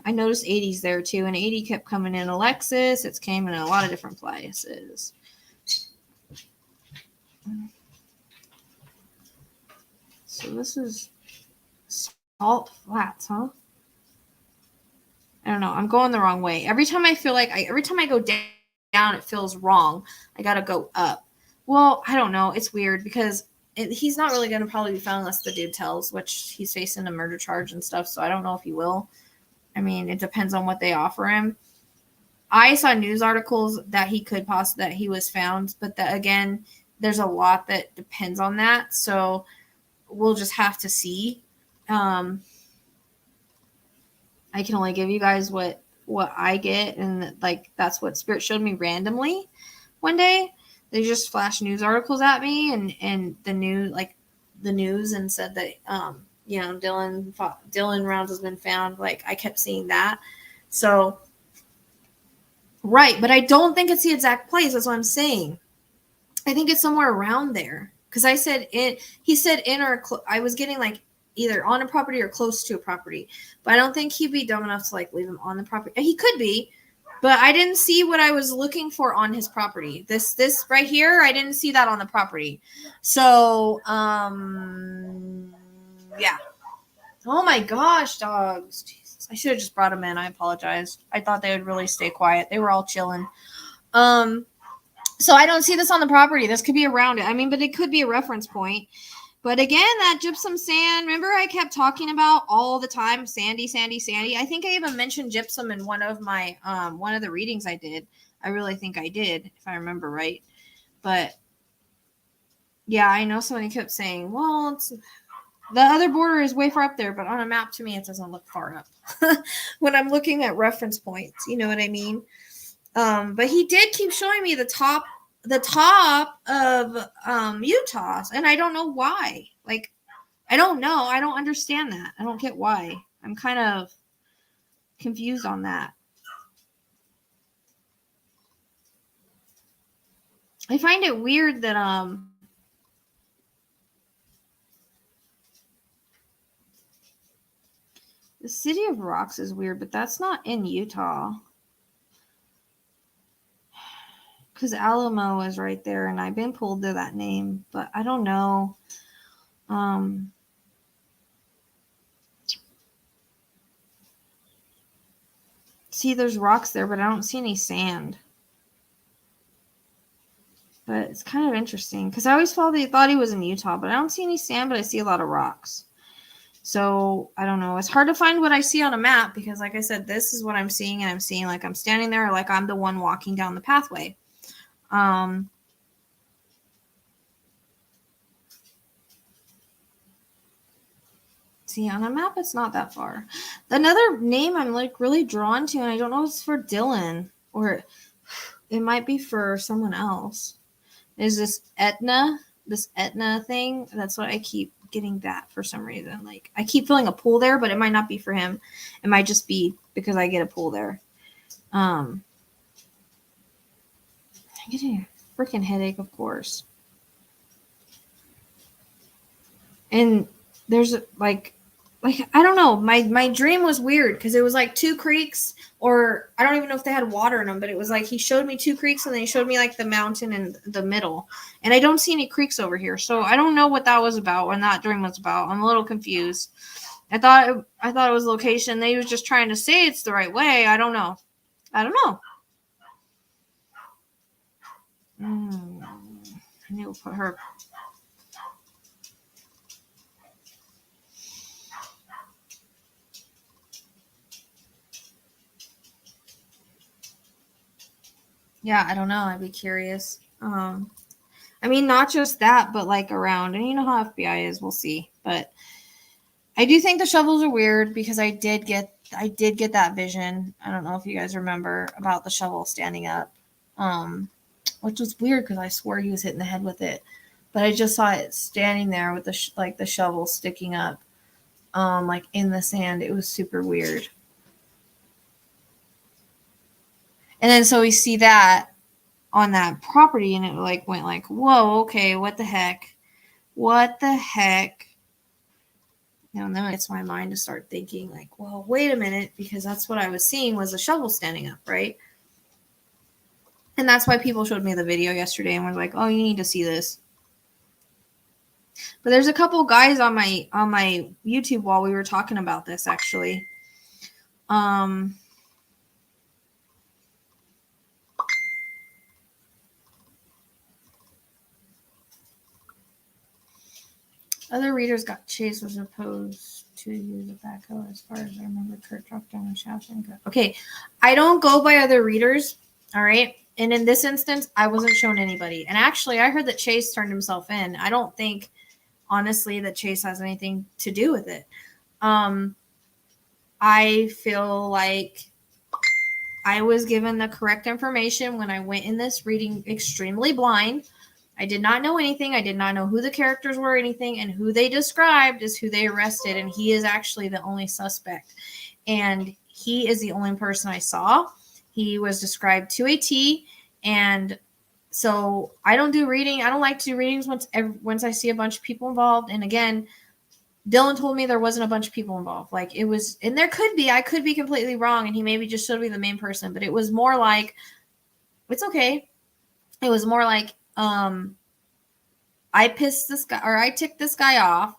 I noticed 80s there too, and 80 kept coming in Alexis. It's came in a lot of different places. So this is Salt Flats, huh? I don't know. I'm going the wrong way. Every time I feel like every time I go down, it feels wrong. I got to go up. Well, I don't know. It's weird because he's not really going to probably be found unless the dude tells, which he's facing a murder charge and stuff. So I don't know if he will. I mean, it depends on what they offer him. I saw news articles that he could that he was found, but that again, there's a lot that depends on that. So we'll just have to see. I can only give you guys what I get, and like that's what Spirit showed me randomly one day. They just flashed news articles at me and the news and said that Dylan Rounds has been found. Like I kept seeing that. So right, but I don't think it's the exact place. That's what I'm saying. I think it's somewhere around there. Because I said he said in or I was getting like either on a property or close to a property. But I don't think he'd be dumb enough to like leave him on the property. He could be, but I didn't see what I was looking for on his property. This right here, I didn't see that on the property. So, yeah. Oh my gosh, dogs. Jesus. I should have just brought them in. I apologize. I thought they would really stay quiet. They were all chilling. So I don't see this on the property. This could be around it. I mean, but it could be a reference point. But again, that gypsum sand, remember I kept talking about all the time, sandy, sandy, sandy. I think I even mentioned gypsum in one of my, one of the readings I did. I really think I did, if I remember right. But yeah, I know somebody kept saying, well, the other border is way far up there, but on a map to me, it doesn't look far up. When I'm looking at reference points, you know what I mean? But he did keep showing me the top of Utah, and I don't know why. Like, I don't know. I don't understand that. I don't get why. I'm kind of confused on that. I find it weird that the City of Rocks is weird, but that's not in Utah. Because Alamo is right there, and I've been pulled to that name, but I don't know. See, there's rocks there, but I don't see any sand. But it's kind of interesting, because I always thought he was in Utah, but I don't see any sand, but I see a lot of rocks. So, I don't know. It's hard to find what I see on a map, because like I said, this is what I'm seeing, and I'm seeing like I'm standing there, like I'm the one walking down the pathway. See, on a map, it's not that far. Another name I'm like really drawn to, and I don't know if it's for Dylan, or it might be for someone else, is this Etna thing. That's what I keep getting that for some reason. Like I keep feeling a pull there, but it might not be for him. It might just be because I get a pull there. I'm getting a freaking headache, of course. And there's like I don't know. My dream was weird because it was like two creeks, or I don't even know if they had water in them, but it was like he showed me two creeks and then he showed me like the mountain in the middle. And I don't see any creeks over here. So I don't know what that was about, what that dream was about. I'm a little confused. I thought it was location. They was just trying to say it's the right way. I don't know. I need to put her. Yeah, I don't know. I'd be curious. I mean, not just that, but like around, and you know how FBI is. We'll see, but I do think the shovels are weird because I did get that vision. I don't know if you guys remember about the shovel standing up, which was weird because I swore he was hitting the head with it, but I just saw it standing there with the the shovel sticking up, like in the sand. It was super weird. And then so we see that on that property, and it like went like, whoa, okay, what the heck? What the heck? And then it's my mind to start thinking like, well, wait a minute, because that's what I was seeing was a shovel standing up, right? And that's why people showed me the video yesterday and were like, oh, you need to see this. But there's a couple guys on my YouTube while we were talking about this actually. Other readers got chased was opposed to use a backhoe. As far as I remember, Kurt dropped down a shaft and got. Okay, I don't go by other readers. All right, and in this instance, I wasn't shown anybody. And actually, I heard that Chase turned himself in. I don't think, honestly, that Chase has anything to do with it. I feel like I was given the correct information when I went in this reading extremely blind. I did not know anything. I did not know who the characters were or anything, and who they described is who they arrested, and he is actually the only suspect. And he is the only person I saw. He was described to a T, and so I don't do reading. I don't like to do readings once I see a bunch of people involved. And again, Dylan told me there wasn't a bunch of people involved. Like it was, and there could be. I could be completely wrong, and he maybe just should be the main person. But it was more like, it's okay. It was more like, I pissed this guy, or I ticked this guy off.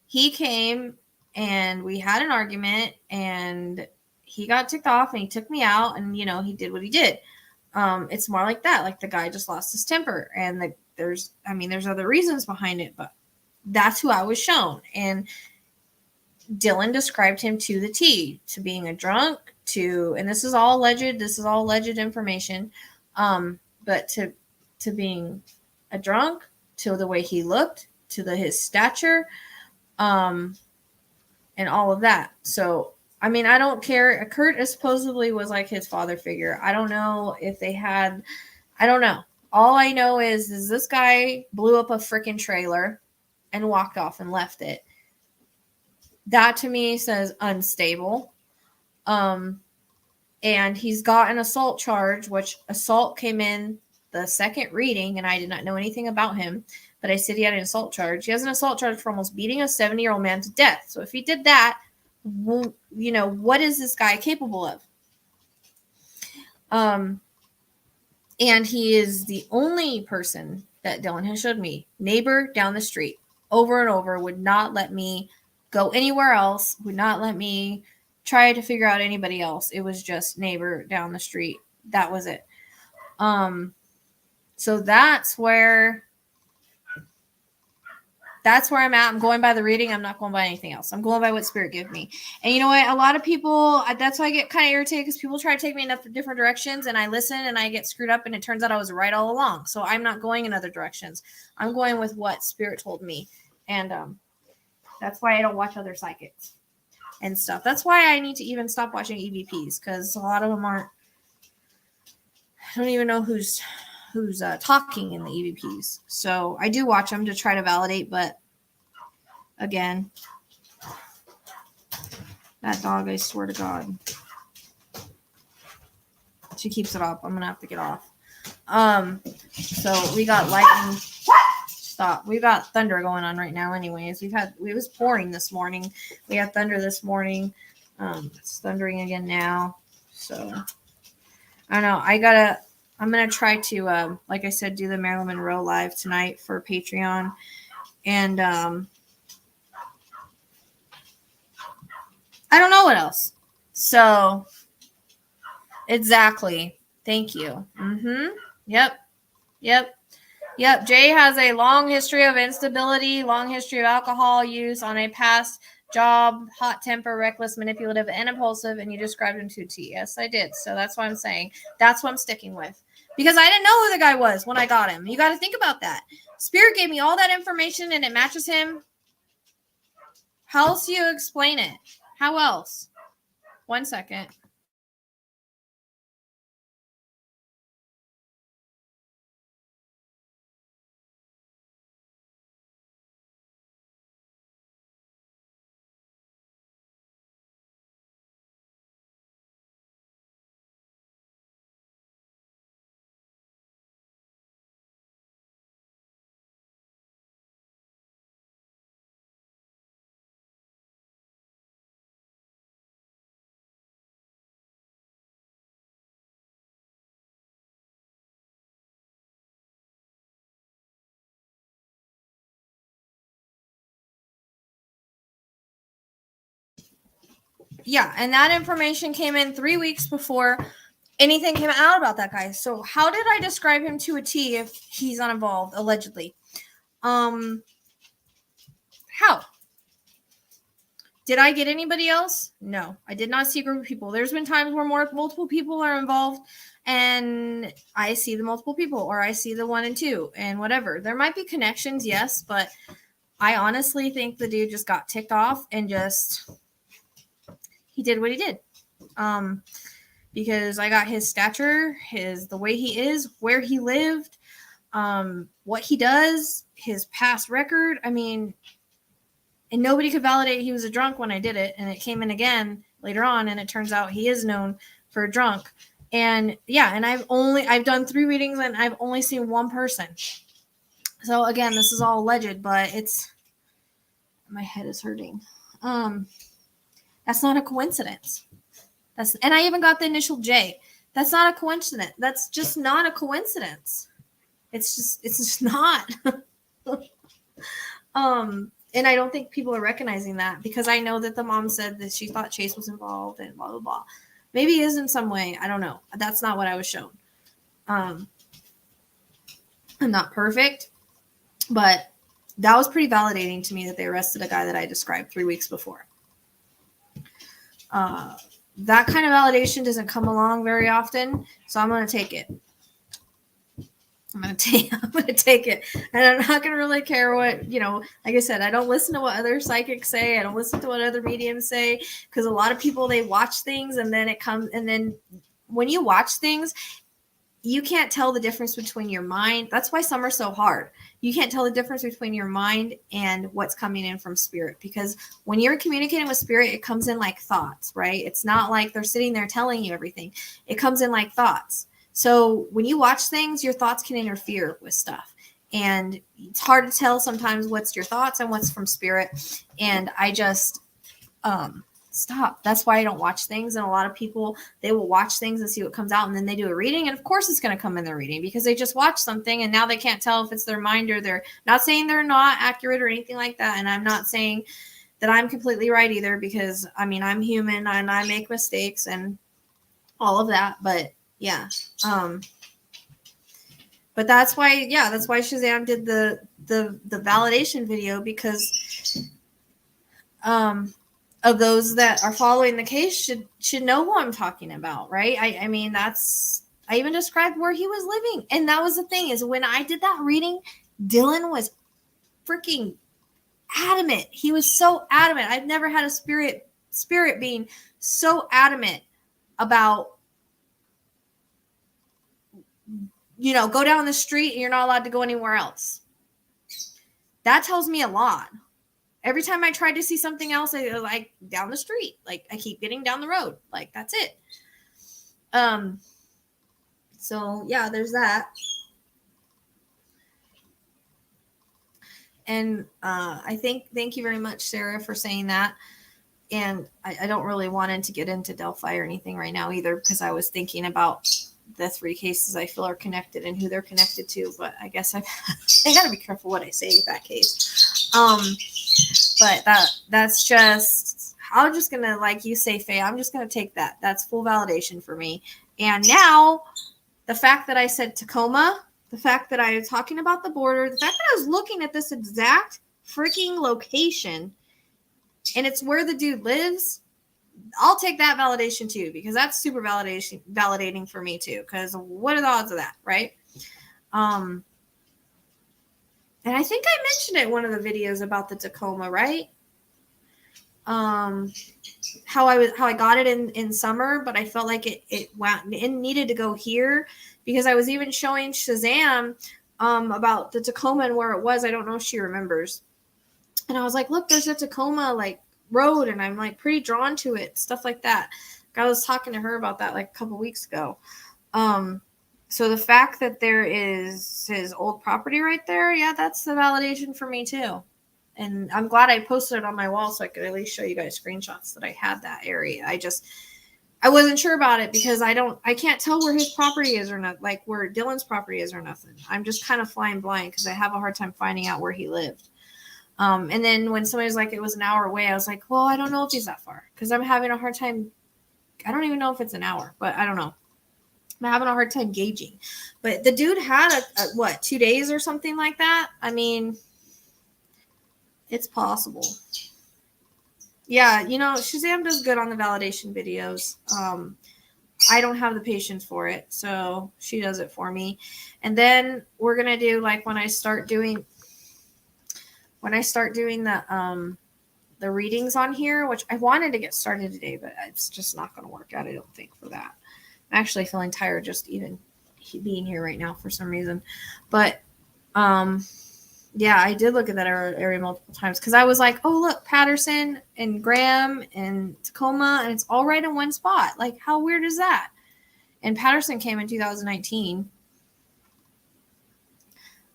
He came and we had an argument, and he got ticked off, and he took me out, and he did what he did. It's more like that. Like the guy just lost his temper, and there's other reasons behind it, but that's who I was shown. And Dylan described him to the T, to being a drunk, and this is all alleged information, but to being a drunk, to the way he looked, to his stature, and all of that. So, I mean, I don't care. Kurt supposedly was like his father figure. I don't know if they had, I don't know. All I know is this guy blew up a freaking trailer and walked off and left it. That to me says unstable. And he's got an assault charge, which assault came in the second reading, and I did not know anything about him, but I said he had an assault charge. He has an assault charge for almost beating a 70-year-old man to death. So if he did that, what is this guy capable of? And he is the only person that Dylan has showed me, neighbor down the street, over and over, would not let me go anywhere else, would not let me try to figure out anybody else. It was just neighbor down the street. That was it. So that's where I'm at. I'm going by the reading. I'm not going by anything else. I'm going by what Spirit gave me. And you know what? A lot of people, that's why I get kind of irritated, because people try to take me in different directions, and I listen and I get screwed up, and it turns out I was right all along. So I'm not going in other directions. I'm going with what Spirit told me. And that's why I don't watch other psychics and stuff. That's why I need to even stop watching EVPs, because a lot of them aren't, I don't even know who's talking in the EVPs. So I do watch them to try to validate, but again, that dog, I swear to God, she keeps it up. I'm gonna have to get off. So we got lightning. Stop. We've got thunder going on right now. Anyways, it was pouring this morning. We had thunder this morning. It's thundering again now. So I don't know. I'm going to try to, like I said, do the Marilyn Monroe live tonight for Patreon. And I don't know what else. So, exactly. Thank you. Yep. Jay has a long history of instability, long history of alcohol use on a past job, hot temper, reckless, manipulative, and impulsive, and you described him to a T. Yes, I did. So that's what I'm saying. That's what I'm sticking with. because I didn't know who the guy was when I got him. You got to think about that. Spirit gave me all that information and it matches him. How else do you explain it? How else? 1 second. Yeah, and that information came in 3 weeks before anything came out about that guy. So how did I describe him to a T if he's uninvolved, allegedly? How? Did I get anybody else? No, I did not see a group of people. There's been times where multiple people are involved and I see the multiple people, or I see the 1 and 2 and whatever. There might be connections, yes, but I honestly think the dude just got ticked off and he did what he did. Because I got his stature, the way he is, where he lived, what he does, his past record. I mean, and nobody could validate he was a drunk when I did it, and it came in again later on, and it turns out he is known for a drunk. And yeah, and I've done 3 readings and I've only seen 1 person. So again, this is all alleged, but my head is hurting. That's not a coincidence. And I even got the initial J. That's not a coincidence. That's just not a coincidence. It's just not. And I don't think people are recognizing that, because I know that the mom said that she thought Chase was involved and blah, blah, blah. Maybe he is in some way. I don't know. That's not what I was shown. I'm not perfect, but that was pretty validating to me that they arrested a guy that I described 3 weeks before. That kind of validation doesn't come along very often, so I'm going to take it. I'm going to take it. And I'm not going to really care what, like I said, I don't listen to what other psychics say. I don't listen to what other mediums say, because a lot of people, they watch things and then when you watch things, you can't tell the difference between your mind. That's why some are so hard. You can't tell the difference between your mind and what's coming in from spirit, because when you're communicating with spirit, it comes in like thoughts, right? It's not like they're sitting there telling you everything. It comes in like thoughts. So when you watch things, your thoughts can interfere with stuff. And it's hard to tell sometimes what's your thoughts and what's from spirit. And I just stop. That's why I don't watch things. And a lot of people, they will watch things and see what comes out, and then they do a reading. And of course it's going to come in their reading, because they just watched something and now they can't tell if it's their mind or they're not saying they're not accurate or anything like that. And I'm not saying that I'm completely right either, because I'm human and I make mistakes and all of that. But yeah. But that's why Shazam did the validation video, because of those that are following the case should know who I'm talking about, right? I even described where he was living. And that was the thing, is when I did that reading, Dylan was freaking adamant. He was so adamant. I've never had a spirit being so adamant about, go down the street and you're not allowed to go anywhere else. That tells me a lot. Every time I tried to see something else, I was like, down the street. Like, I keep getting down the road. Like, that's it. So yeah, there's that. And thank you very much, Sarah, for saying that. And I don't really want to get into Delphi or anything right now either, because I was thinking about the 3 cases I feel are connected and who they're connected to. But I guess I got to be careful what I say with that case. But that's just, I'm just going to, like you say, Faye, I'm just going to take that. That's full validation for me. And now the fact that I said Tacoma, the fact that I was talking about the border, the fact that I was looking at this exact freaking location, and it's where the dude lives, I'll take that validation too, because that's super validating for me too. Because what are the odds of that, right? And I think I mentioned it in one of the videos about the Tacoma, right? How I got it in summer, but I felt like it needed to go here, because I was even showing Shazam about the Tacoma and where it was. I don't know if she remembers. And I was like, look, there's a Tacoma like road, and I'm like pretty drawn to it, stuff like that. I was talking to her about that like a couple weeks ago. So the fact that there is his old property right there, yeah, that's the validation for me too. And I'm glad I posted it on my wall so I could at least show you guys screenshots that I had that area. I wasn't sure about it because I can't tell where his property is or not, like where Dylan's property is or nothing. I'm just kind of flying blind because I have a hard time finding out where he lived. And then when somebody's like, it was an hour away, I was like, well, I don't know if he's that far, because I'm having a hard time. I don't even know if it's an hour, but I don't know. I'm having a hard time gauging. But the dude had what, 2 days or something like that? I mean, it's possible. Yeah, Shazam does good on the validation videos. I don't have the patience for it, so she does it for me. And then we're gonna do, like, when I start doing the readings on here, which I wanted to get started today, but it's just not going to work out, I don't think, for that. I'm actually feeling tired just even being here right now for some reason. But yeah, I did look at that area multiple times because I was like, oh, look, Pateron and Graham and Tacoma, and it's all right in one spot. Like, how weird is that? And Pateron came in 2019.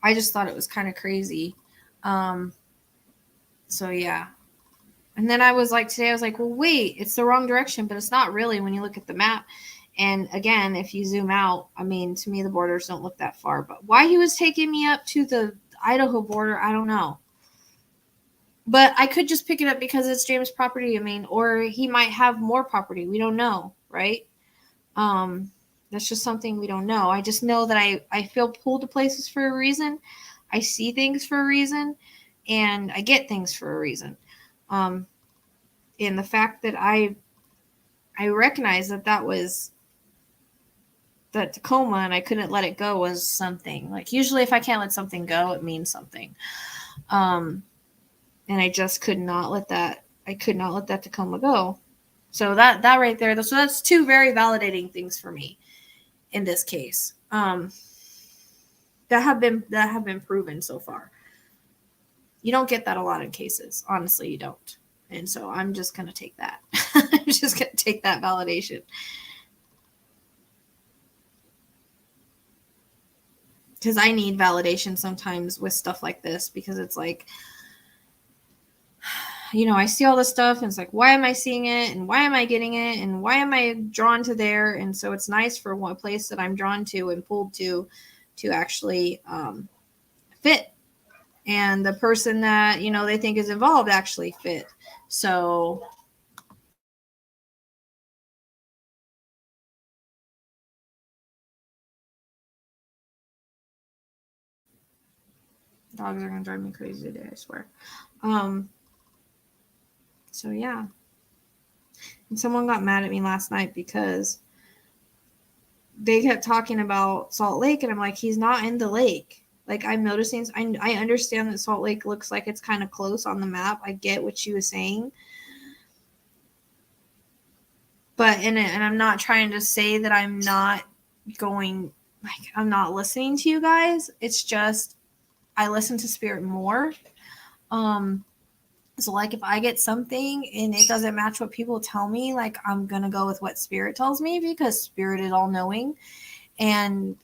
I just thought it was kind of crazy. So yeah. And then I was like, today I was like, well, wait, it's the wrong direction, but it's not really when you look at the map. And again, if you zoom out, I mean, to me, the borders don't look that far. But why he was taking me up to the Idaho border, I don't know. But I could just pick it up because it's James' property. I mean, or he might have more property. We don't know, right? That's just something we don't know. I just know that I feel pulled to places for a reason. I see things for a reason, and I get things for a reason. And the fact that I recognize that was that Tacoma and I couldn't let it go was something. Like, usually if I can't let something go, it means something. And I just could not let that Tacoma go. So that right there, so that's two very validating things for me in this case. That have been proven so far. You don't get that a lot in cases. Honestly, you don't. And so I'm just going to take that. I'm just going to take that validation. Because I need validation sometimes with stuff like this, because it's like, I see all this stuff and it's like, why am I seeing it? And why am I getting it? And why am I drawn to there? And so it's nice for one place that I'm drawn to and pulled to actually fit. And the person that, they think is involved actually fit. So dogs are going to drive me crazy today, I swear. So yeah. And someone got mad at me last night because they kept talking about Salt Lake, and I'm like, he's not in the lake. Like, I'm noticing, I understand that Salt Lake looks like it's kind of close on the map. I get what she was saying. But, and I'm not trying to say that I'm not going, like, I'm not listening to you guys. It's just, I listen to Spirit more. So, like, if I get something and it doesn't match what people tell me, like, I'm going to go with what Spirit tells me, because Spirit is all knowing. And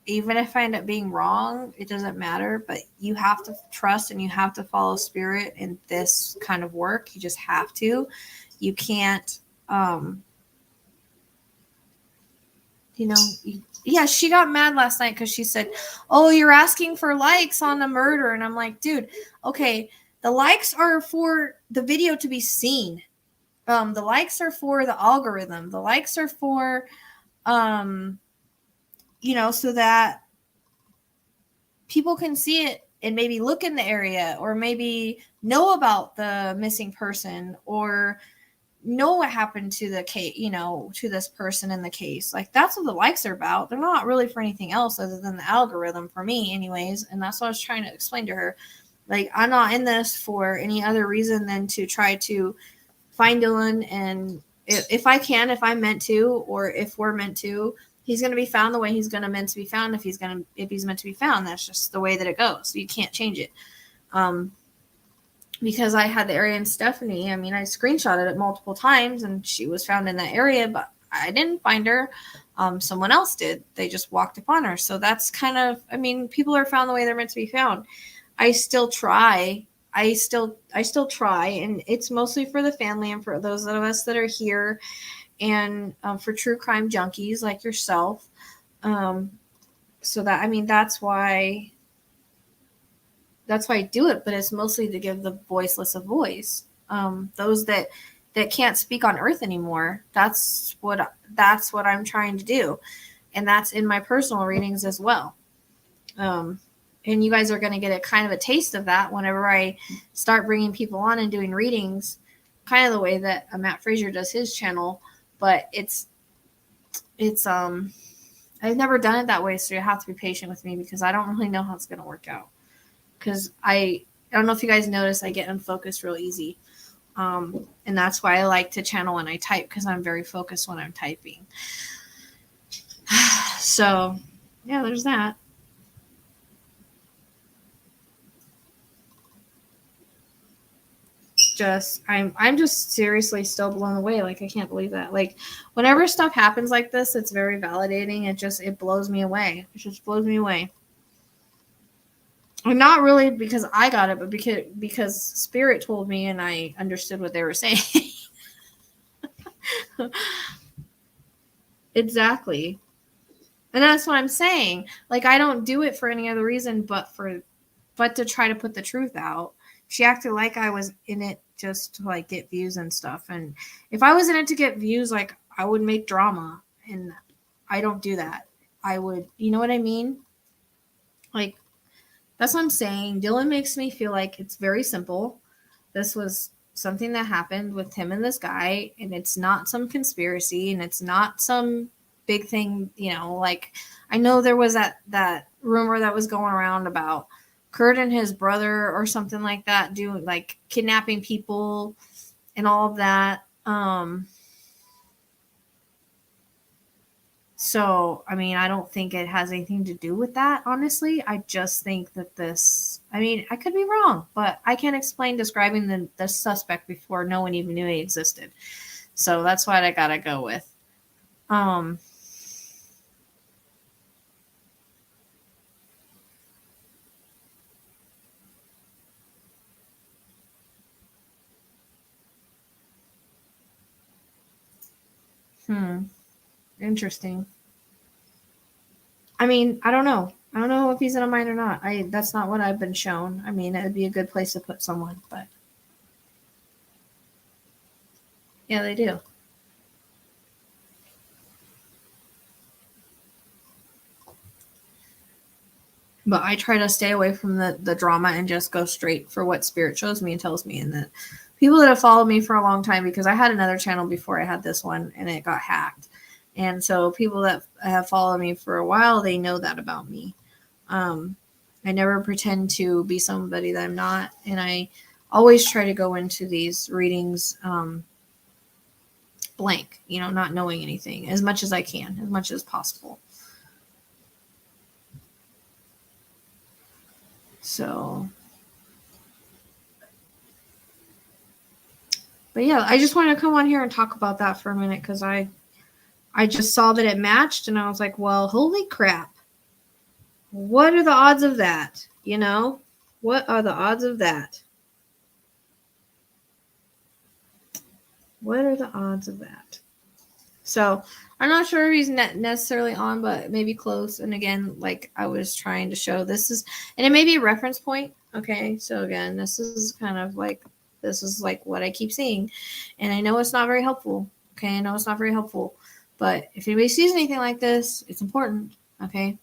even if I end up being wrong, it doesn't matter. But you have to trust and you have to follow Spirit in this kind of work. You just have to. You can't, yeah, she got mad last night because she said, oh, you're asking for likes on the murder. And I'm like, dude, okay, the likes are for the video to be seen. The likes are for the algorithm. The likes are for, so that people can see it and maybe look in the area or maybe know about the missing person or know what happened to the case, to this person in the case. Like, that's what the likes are about. They're not really for anything else other than the algorithm, for me anyways. And that's what I was trying to explain to her. Like, I'm not in this for any other reason than to try to find Dylan, and if I'm meant to, or if we're meant to, he's going to be found the way he's going to meant to be found. If he's meant to be found, that's just the way that it goes. You can't change it. Because I had the area in Stephanie. I mean, I screenshotted it multiple times, and she was found in that area, but I didn't find her. Someone else did. They just walked upon her. So that's kind of, I mean, people are found the way they're meant to be found. I still try. I still try, and it's mostly for the family and for those of us that are here, and for true crime junkies like yourself. So that, I mean, that's why I do it, but it's mostly to give the voiceless a voice. Those that can't speak on earth anymore. That's what I'm trying to do. And that's in my personal readings as well. And you guys are going to get a kind of a taste of that whenever I start bringing people on and doing readings, kind of the way that Matt Frazier does his channel. But it's I've never done it that way, so you have to be patient with me because I don't really know how it's going to work out. Because I don't know if you guys notice, I get unfocused real easy. And that's why I like to channel when I type, because I'm very focused when I'm typing. So, yeah, there's that. I'm just seriously still blown away. Like, I can't believe that. Like, whenever stuff happens like this, it's very validating. It blows me away. It just blows me away. And not really because I got it, but because Spirit told me and I understood what they were saying. Exactly. And that's what I'm saying. Like, I don't do it for any other reason but to try to put the truth out. She acted like I was in it just to, like, get views and stuff. And if I was in it to get views, like, I would make drama. And I don't do that. I would, you know what I mean? Like, that's what I'm saying. Dylan makes me feel like it's very simple. This was something that happened with him and this guy, and it's not some conspiracy, and it's not some big thing, like, I know there was that rumor that was going around about Kurt and his brother or something like that doing, like, kidnapping people and all of that. So, I mean, I don't think it has anything to do with that, honestly. I just think that I could be wrong, but I can't explain describing the suspect before no one even knew he existed. So that's what I gotta go with. Interesting. I mean, I don't know. I don't know if he's in a mine or not. That's not what I've been shown. I mean, it'd be a good place to put someone, but yeah, they do. But I try to stay away from the drama and just go straight for what Spirit shows me and tells me. And the people that have followed me for a long time, because I had another channel before I had this one and it got hacked. And so people that have followed me for a while, they know that about me. I never pretend to be somebody that I'm not. And I always try to go into these readings blank, not knowing anything as much as I can, as much as possible. So, but yeah, I just wanted to come on here and talk about that for a minute because I just saw that it matched and I was like, well, holy crap. What are the odds of that? What are the odds of that? What are the odds of that? So I'm not sure if he's necessarily on, but maybe close. And again, like I was trying to show, and it may be a reference point. Okay. So again, this is like what I keep seeing. And I know it's not very helpful. Okay. I know it's not very helpful, but if anybody sees anything like this, it's important. Okay.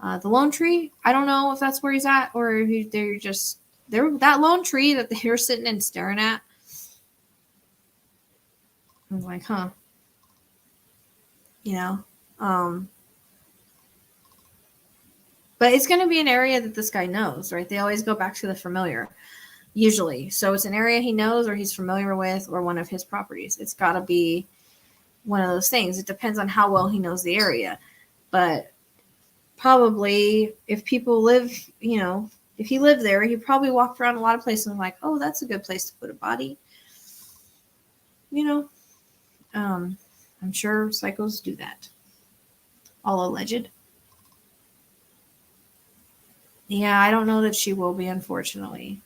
The lone tree, I don't know if that's where he's at or if they're that lone tree that they're sitting and staring at. I was like, huh. You know? But it's going to be an area that this guy knows, right? They always go back to the familiar, usually. So it's an area he knows or he's familiar with or one of his properties. It's got to be one of those things. It depends on how well he knows the area. But probably if people live, you know, if he lived there, he probably walked around a lot of places and like, oh, that's a good place to put a body. You know, I'm sure psychos do that. All alleged. Yeah, I don't know that she will be, unfortunately.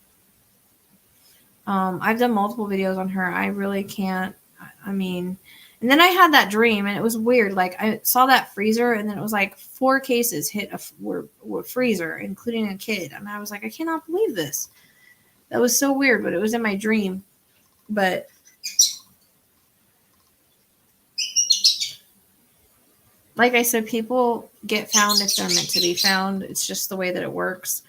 I've done multiple videos on her. I really can't. I mean, and then I had that dream, and it was weird. Like I saw that freezer, and then it was like 4 cases hit a freezer, including a kid, and I was like, I cannot believe this. That was so weird, but it was in my dream. But like I said, people get found if they're meant to be found. It's just the way that it works.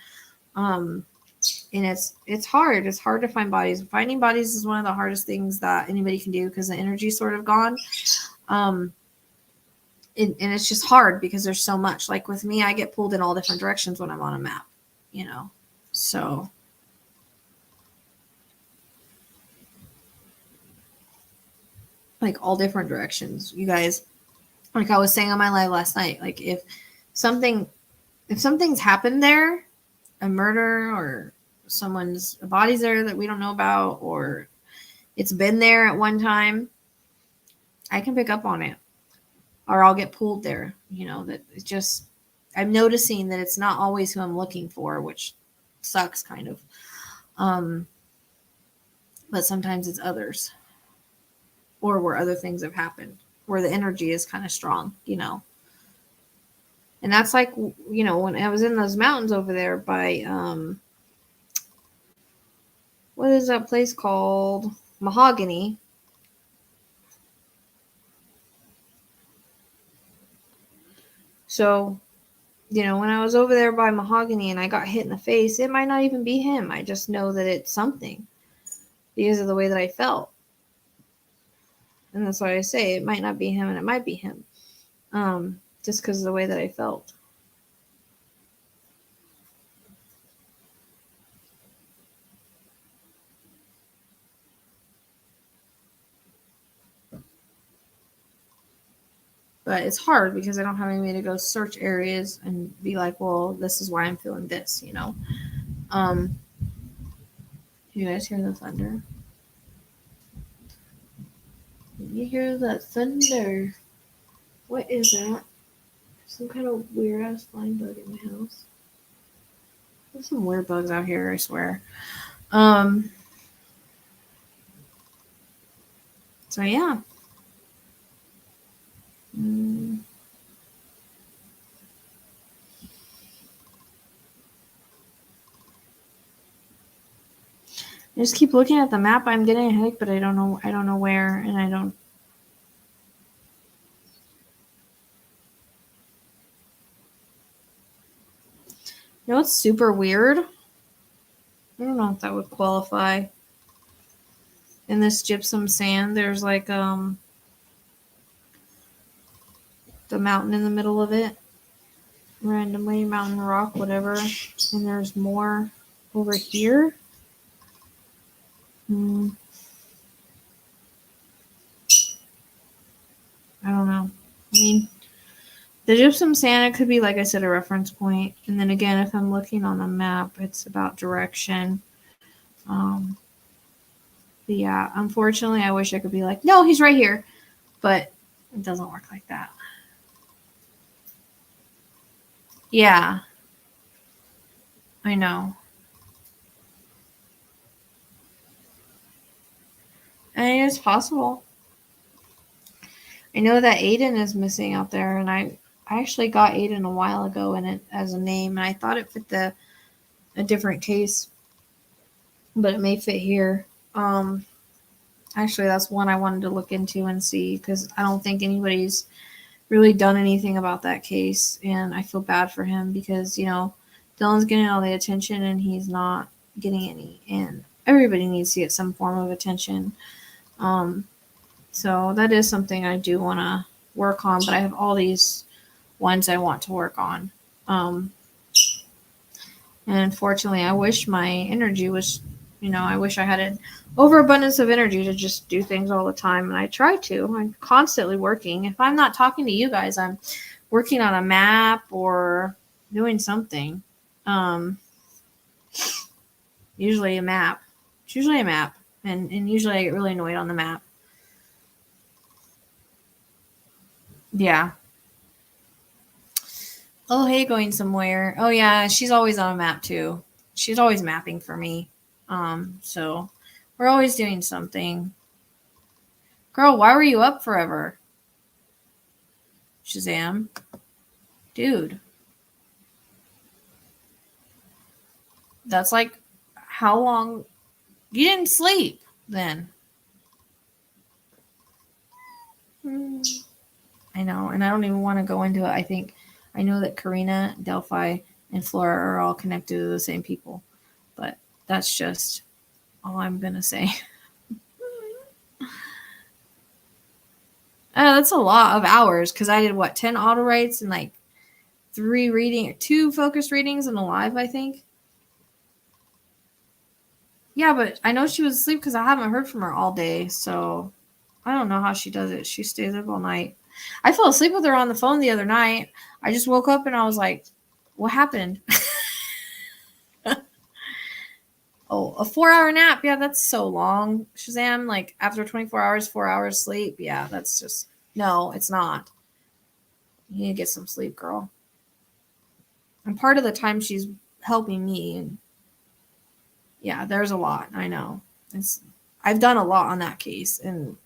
And it's hard. It's hard to find bodies. Finding bodies is one of the hardest things that anybody can do because the energy's sort of gone. And it's just hard because there's so much. Like with me, I get pulled in all different directions when I'm on a map, you know. So like all different directions. You guys, like I was saying on my live last night, like if something's happened there, a murder or someone's body's there that we don't know about, or it's been there at one time, I can pick up on it, or I'll get pulled there. You know, that it's just, I'm noticing that it's not always who I'm looking for, which sucks kind of. But sometimes it's others, or where other things have happened, where the energy is kind of strong, you know. And that's like, you know, when I was in those mountains over there by, what is that place called? Mahogany. So, you know, when I was over there by Mahogany and I got hit in the face, it might not even be him. I just know that it's something because of the way that I felt. And that's why I say it might not be him and it might be him. Just because of the way that I felt. But it's hard because I don't have any way to go search areas and be like, well, this is why I'm feeling this, you know. You guys hear the thunder? You hear that thunder? What is that? Some kind of weird ass flying bug in my house. There's some weird bugs out here, I swear. So yeah. I just keep looking at the map. I'm getting a headache, but I don't know where, and I don't. You know what's super weird? I don't know if that would qualify. In this gypsum sand, there's like the mountain in the middle of it. Randomly, mountain rock, whatever. And there's more over here. I don't know. I mean, the gypsum sand, it could be, like I said, a reference point. And then again, if I'm looking on a map, it's about direction. But yeah, unfortunately, I wish I could be like, no, he's right here. But it doesn't work like that. Yeah. I know. And it's possible. I know that Aiden is missing out there, and I actually got Aiden a while ago in it as a name, and I thought it fit a different case, but it may fit here. Actually, that's one I wanted to look into and see because I don't think anybody's really done anything about that case, and I feel bad for him because, you know, Dylan's getting all the attention and he's not getting any, and everybody needs to get some form of attention. So that is something I do want to work on, but I have all these ones I want to work on. And unfortunately, I wish my energy was, I wish I had an overabundance of energy to just do things all the time. And I try to. I'm constantly working. If I'm not talking to you guys, I'm working on a map or doing something. Usually a map. It's usually a map. And usually I get really annoyed on the map. Yeah. Oh, hey, going somewhere. Oh, yeah, she's always on a map, too. She's always mapping for me. So we're always doing something. Girl, why were you up forever? Shazam. Dude. That's like how long you didn't sleep then. I know, and I don't even want to go into it. I know that Karina, Delphi, and Flora are all connected to the same people, but that's just all I'm gonna say. That's a lot of hours because I did 10 auto writes and like 2 focused readings and a live, I think. Yeah, but I know she was asleep because I haven't heard from her all day, so I don't know how she does it. She stays up all night. I fell asleep with her on the phone the other night. I just woke up and I was like, what happened? Oh, a 4-hour nap. Yeah, that's so long. Shazam, like after 24 hours, 4 hours sleep. Yeah, that's just, no, it's not. You need to get some sleep, girl. And part of the time she's helping me. And yeah, there's a lot. I know. I've done a lot on that case, and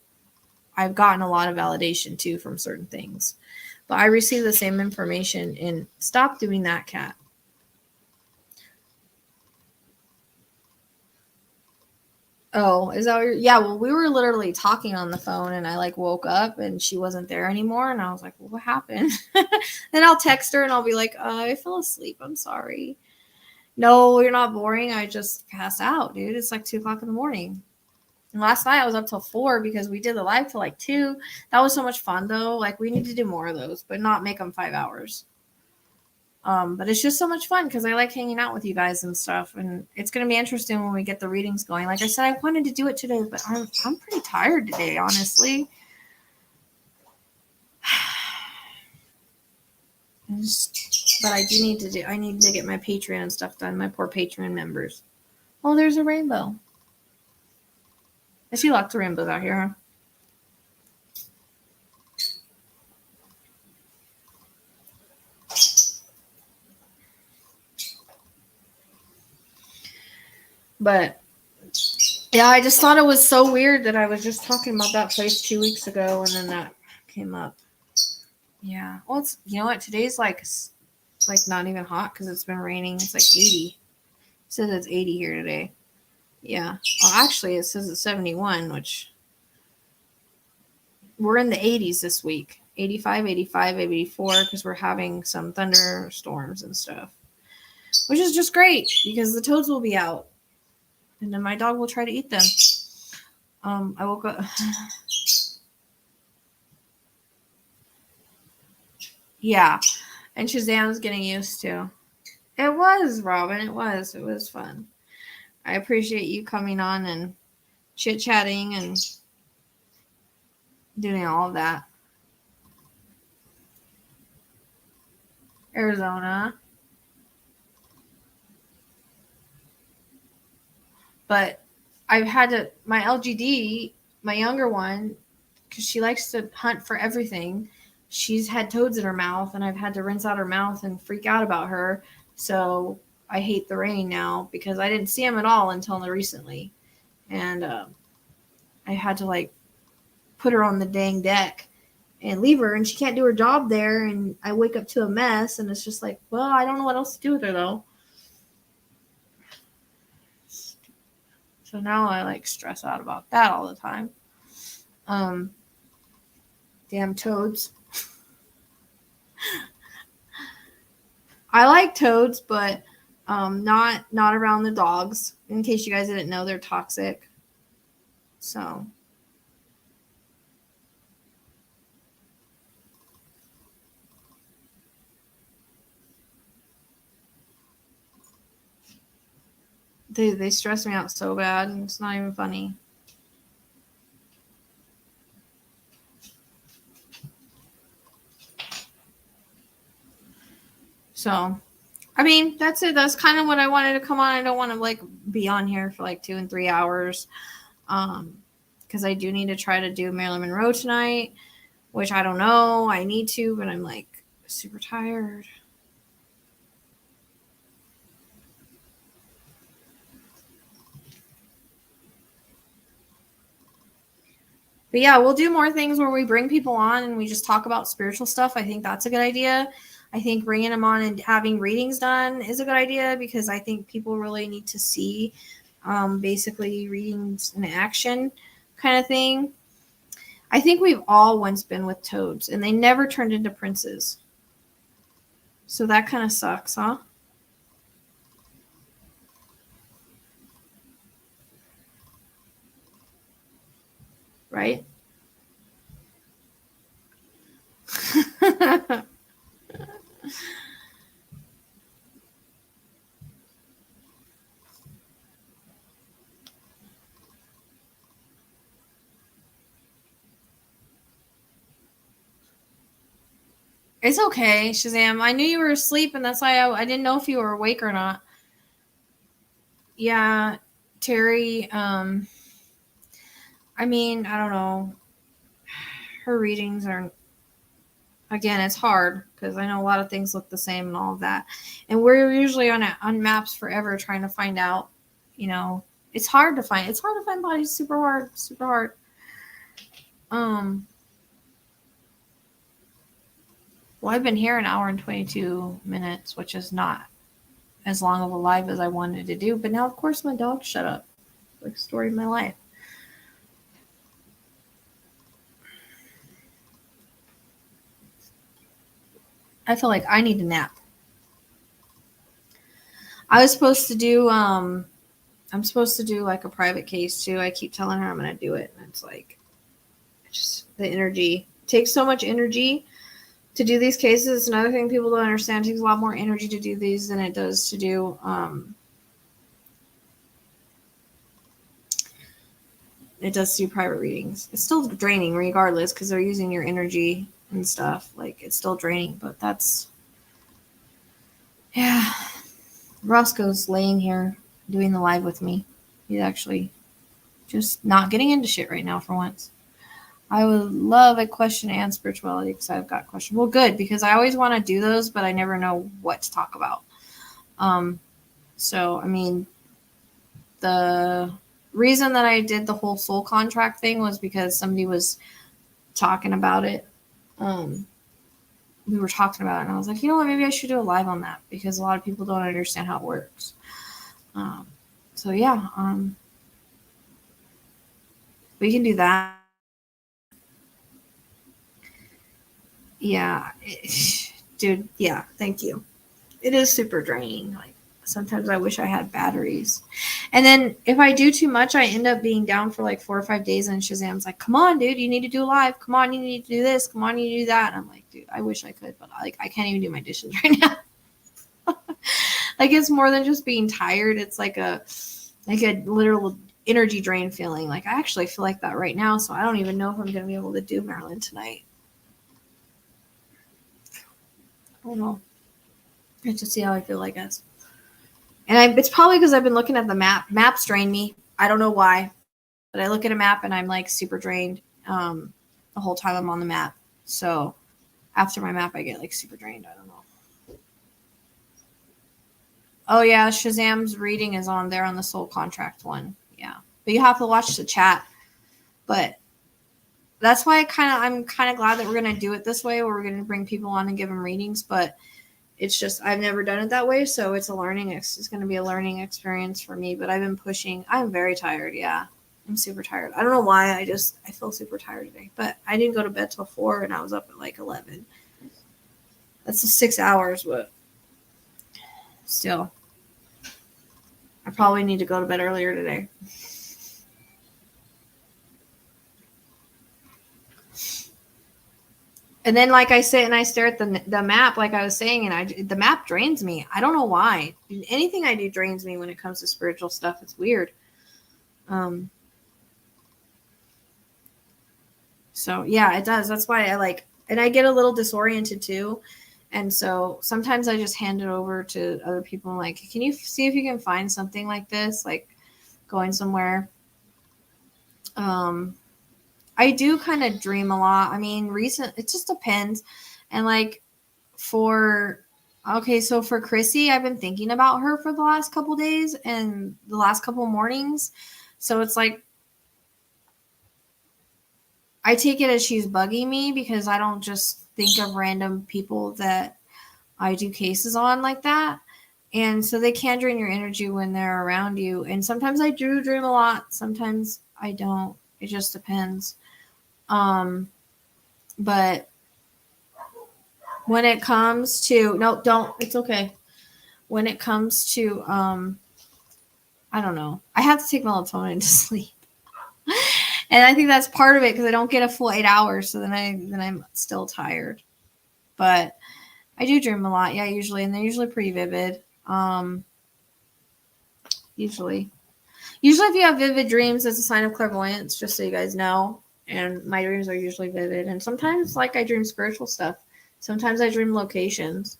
I've gotten a lot of validation too from certain things. But I receive the same information, and stop doing that, Cat. Oh, is that what yeah, well, we were literally talking on the phone, and I like woke up and she wasn't there anymore, and I was like, well, what happened? Then I'll text her and I'll be like, I fell asleep. I'm sorry. No, you're not boring. I just passed out, dude. It's like 2:00 in the morning. And last night I was up till 4 because we did the live till like 2. That was so much fun though. Like we need to do more of those, but not make them 5 hours. But it's just so much fun because I like hanging out with you guys and stuff, and it's going to be interesting when we get the readings going. Like I said, I wanted to do it today, but I'm pretty tired today, honestly. But I need to get my Patreon and stuff done. My poor Patreon members. Oh, there's a rainbow. I see lots of rainbows out here, huh? But yeah, I just thought it was so weird that I was just talking about that place 2 weeks ago, and then that came up. Yeah. Well, it's, you know what? Today's like not even hot because it's been raining. It's like 80. It says it's 80 here today. Yeah. Well, actually, it says it's 71, which we're in the 80s this week. 85, 85, 84, because we're having some thunderstorms and stuff, which is just great because the toads will be out, and then my dog will try to eat them. I woke up. Yeah, and Shazam's getting used to. It was, Robin. It was fun. I appreciate you coming on and chit-chatting and doing all of that. Arizona. But I've had to, my LGD, my younger one, because she likes to hunt for everything, she's had toads in her mouth, and I've had to rinse out her mouth and freak out about her. So I hate the rain now because I didn't see them at all until recently. And I had to like put her on the dang deck and leave her, and she can't do her job there, and I wake up to a mess, and it's just like, well, I don't know what else to do with her though. So now I like stress out about that all the time. Damn toads. I like toads, but not around the dogs. In case you guys didn't know, they're toxic. So They stress me out so bad, and it's not even funny. So, I mean, that's it. That's kind of what I wanted to come on. I don't want to like be on here for like 2 and 3 hours. Because I do need to try to do Marilyn Monroe tonight, which I don't know. I need to, but I'm like super tired. But yeah, we'll do more things where we bring people on and we just talk about spiritual stuff. I think that's a good idea. I think bringing them on and having readings done is a good idea because I think people really need to see basically readings in action kind of thing. I think we've all once been with toads and they never turned into princes. So that kind of sucks, huh? Right? It's okay, Shazam. I knew you were asleep, and that's why I didn't know if you were awake or not. Yeah, Terry. I mean, I don't know. Her readings are, again, it's hard because I know a lot of things look the same and all of that, and we're usually on maps forever trying to find out. You know, it's hard to find. It's hard to find bodies. Super hard. Super hard. Well, I've been here an hour and 22 minutes, which is not as long of a live as I wanted to do. But now, of course, my dog shut up. Like, story of my life. I feel like I need a nap. I was supposed to do, I'm supposed to do like a private case too. I keep telling her I'm going to do it. And it's like, just the energy. It takes so much energy to do these cases. Another thing people don't understand, it takes a lot more energy to do these than it does to do, it does do private readings. It's still draining regardless because they're using your energy and stuff. Like, it's still draining, but that's, yeah. Roscoe's laying here doing the live with me. He's actually just not getting into shit right now for once. I would love a question and spirituality because I've got questions. Well, good, because I always want to do those, but I never know what to talk about. So, I mean, the reason that I did the whole soul contract thing was because somebody was talking about it. We were talking about it, and I was like, you know what, maybe I should do a live on that because a lot of people don't understand how it works. So yeah, we can do that. Yeah, dude. Yeah, thank you. It is super draining. Like, sometimes I wish I had batteries. And then if I do too much, I end up being down for like 4 or 5 days. And Shazam's like, come on, dude, you need to do a live. Come on, you need to do this. Come on, you need to do that. And I'm like, dude, I wish I could, but like, I can't even do my dishes right now. Like, it's more than just being tired. It's like a literal energy drain feeling. Like, I actually feel like that right now. So I don't even know if I'm going to be able to do Maryland tonight. I don't know. I have to see how I feel, I guess. And it's probably because I've been looking at the map. Maps drain me. I don't know why, but I look at a map and I'm like super drained the whole time I'm on the map. So after my map, I get like super drained. I don't know. Oh yeah, Shazam's reading is on there on the soul contract one. Yeah, but you have to watch the chat. But that's why I'm kind of glad that we're gonna do it this way, where we're gonna bring people on and give them readings. But it's just, I've never done it that way, so it's it's going to be a learning experience for me. But I've been pushing. I'm very tired. Yeah, I'm super tired. I don't know why. I feel super tired today. But I didn't go to bed till 4, and I was up at like 11. That's 6 hours, but still, I probably need to go to bed earlier today. And then like I sit and I stare at the map, like I was saying, and the map drains me. I don't know why. Anything I do drains me when it comes to spiritual stuff. It's weird. So yeah, it does. That's why and I get a little disoriented too. And so sometimes I just hand it over to other people. I'm like, can you see if you can find something like this, like going somewhere? I do kind of dream a lot. I mean, it just depends. And like so for Chrissy, I've been thinking about her for the last couple days and the last couple mornings. So it's like, I take it as she's bugging me because I don't just think of random people that I do cases on like that. And so they can drain your energy when they're around you. And sometimes I do dream a lot. Sometimes I don't. It just depends. But when it comes to, no, don't, it's okay. When it comes to, I don't know. I have to take melatonin to sleep. And I think that's part of it because I don't get a full 8 hours. So then I'm still tired. But I do dream a lot. Yeah, usually. And they're usually pretty vivid. Usually if you have vivid dreams, it's a sign of clairvoyance, just so you guys know. And my dreams are usually vivid. And sometimes like I dream spiritual stuff. Sometimes I dream locations.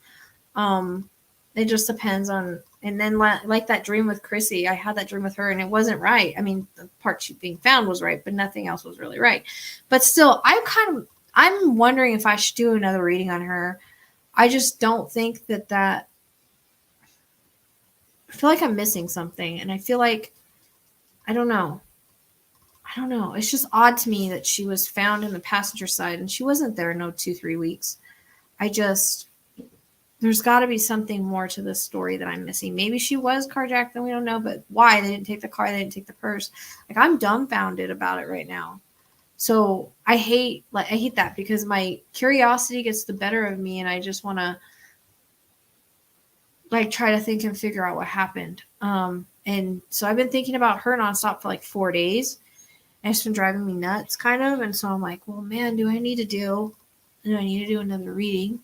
It just depends on, and then like that dream with Chrissy, I had that dream with her and it wasn't right. I mean, the part she being found was right, but nothing else was really right. But still, I'm wondering if I should do another reading on her. I just don't think that I feel like I'm missing something. And I feel like, I don't know. It's just odd to me that she was found in the passenger side and she wasn't there no 2-3 weeks. There's got to be something more to this story that I'm missing. Maybe she was carjacked and we don't know, but why? They didn't take the car. They didn't take the purse. Like, I'm dumbfounded about it right now. So I hate that because my curiosity gets the better of me and I just want to like try to think and figure out what happened. And so I've been thinking about her nonstop for like 4 days. And it's been driving me nuts kind of. And so I'm like, well, man, do I need to do another reading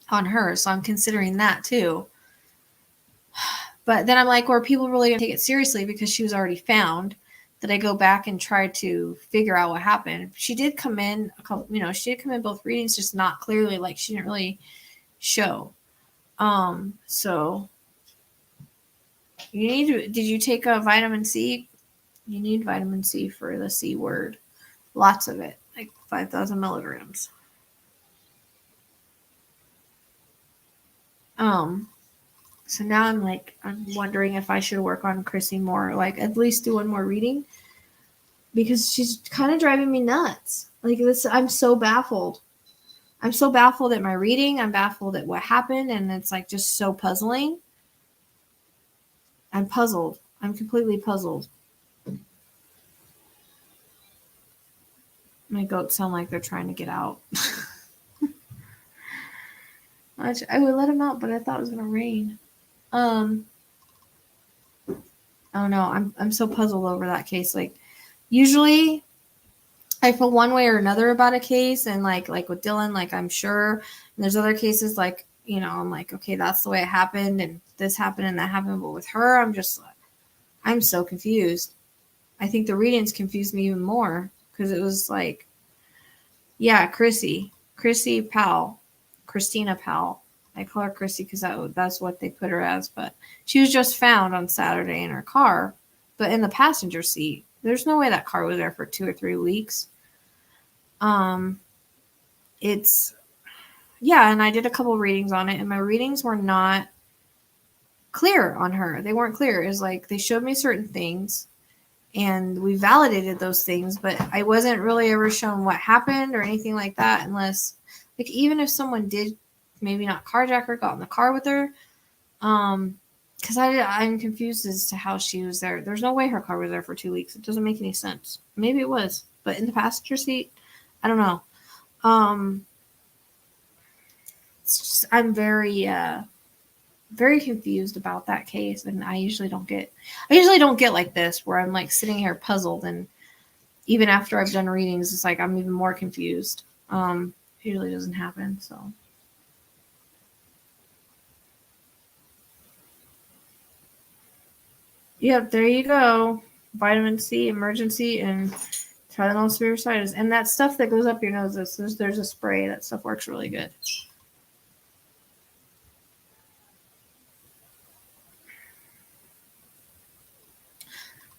on her? So I'm considering that too. But then I'm like, well, are people really going to take it seriously because she was already found? That I go back and try to figure out what happened. She did come in she did come in both readings, just not clearly, like she didn't really show. So did you take a vitamin C? You need vitamin C for the C word. Lots of it, like 5,000 milligrams. So now I'm wondering if I should work on Chrissy more, like at least do one more reading because she's kind of driving me nuts. Like this, I'm so baffled. I'm so baffled at my reading. I'm baffled at what happened. And it's like just so puzzling. I'm puzzled. I'm completely puzzled. My goats sound like they're trying to get out. I would let them out, but I thought it was going to rain. I don't know. I'm so puzzled over that case. Like usually I feel one way or another about a case, and like with Dylan, like I'm sure. And there's other cases like, I'm like, okay, that's the way it happened and this happened and that happened. But with her, I'm so confused. I think the readings confused me even more because it was like, yeah, Chrissy Powell, Christina Powell. I call her Chrissy because that's what they put her as. But she was just found on Saturday in her car, but in the passenger seat. There's no way that car was there for 2 or 3 weeks. And I did a couple readings on it, and my readings were not clear on her. They weren't clear. It was like they showed me certain things, and we validated those things, but I wasn't really ever shown what happened or anything like that, unless, like, even if someone did maybe not carjack her, got in the car with her, because I'm confused as to how she was there. There's no way her car was there for 2 weeks. It doesn't make any sense. Maybe it was, but in the passenger seat, I don't know. It's just, I'm very, very confused about that case, and I usually don't get like this where I'm like sitting here puzzled, and even after I've done readings, it's like I'm even more confused. Usually doesn't happen, so. Yep, there you go. Vitamin C, emergency, and Tylenol sphericitis. And that stuff that goes up your nose, there's a spray. That stuff works really good.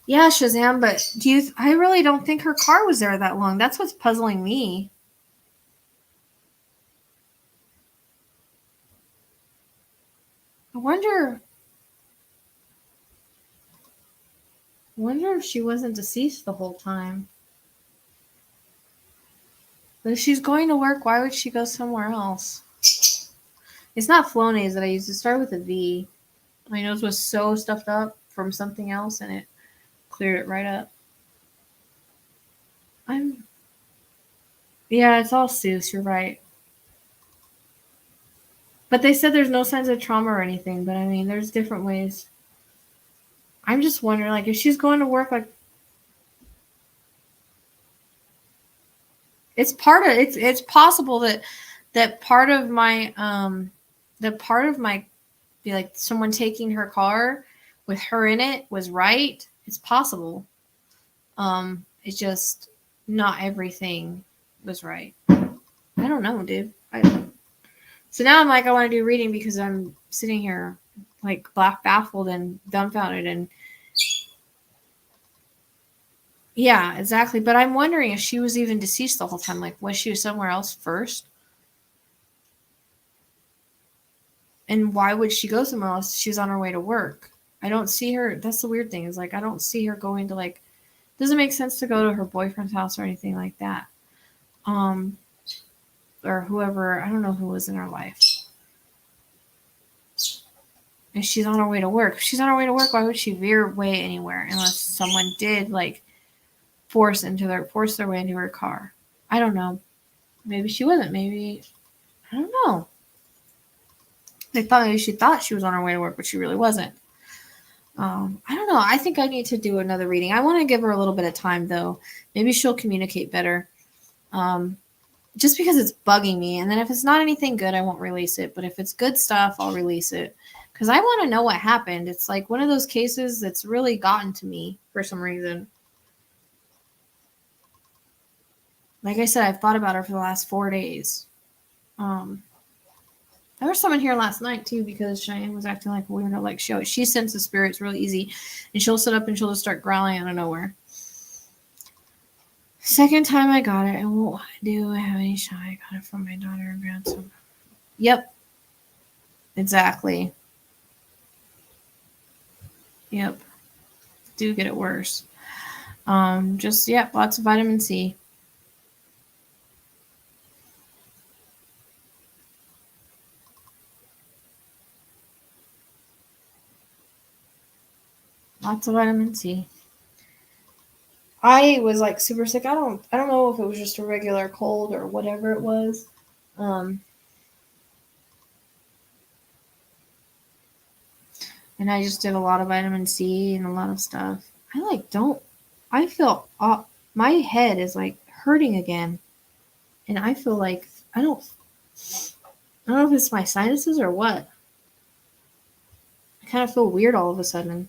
Yeah, Shazam, but I really don't think her car was there that long. That's what's puzzling me. I wonder if she wasn't deceased the whole time. But if she's going to work, why would she go somewhere else? It's not Flonase that I used. It started with a V. My nose was so stuffed up from something else, and it cleared it right up. Yeah, it's all Seuss. You're right. But they said there's no signs of trauma or anything. But I mean, there's different ways. I'm just wondering, like, if she's going to work, like, it's possible that part of my be like someone taking her car with her in it was right. It's possible. It's just not everything was right. I don't know, dude. So now I'm like, I want to do reading because I'm sitting here like baffled and dumbfounded and yeah, exactly. But I'm wondering if she was even deceased the whole time. Like, was she somewhere else first? And why would she go somewhere else? She was on her way to work. I don't see her. That's the weird thing is like, I don't see her going to like, doesn't make sense to go to her boyfriend's house or anything like that. Or whoever, I don't know who was in her life. And she's on her way to work. If she's on her way to work, why would she veer way anywhere unless someone did like force their way into her car? I don't know. Maybe she wasn't. Maybe I don't know. She thought she was on her way to work, but she really wasn't. I don't know. I think I need to do another reading. I want to give her a little bit of time though. Maybe she'll communicate better. Just because it's bugging me. And then if it's not anything good, I won't release it. But if it's good stuff, I'll release it. Because I want to know what happened. It's like one of those cases that's really gotten to me for some reason. Like I said, I've thought about her for the last 4 days. There was someone here last night too because Cheyenne was acting like a weirdo. Like she senses spirits really easy, and she'll sit up and she'll just start growling out of nowhere. Second time I got it, and what do I have any shot? I got it from my daughter and grandson. Yep, exactly. Yep, do get it worse. Lots of vitamin C. Lots of vitamin C. I was like super sick. I don't know if it was just a regular cold or whatever it was. And I just did a lot of vitamin C and a lot of stuff. I feel my head is like hurting again. And I feel like I don't know if it's my sinuses or what. I kind of feel weird all of a sudden.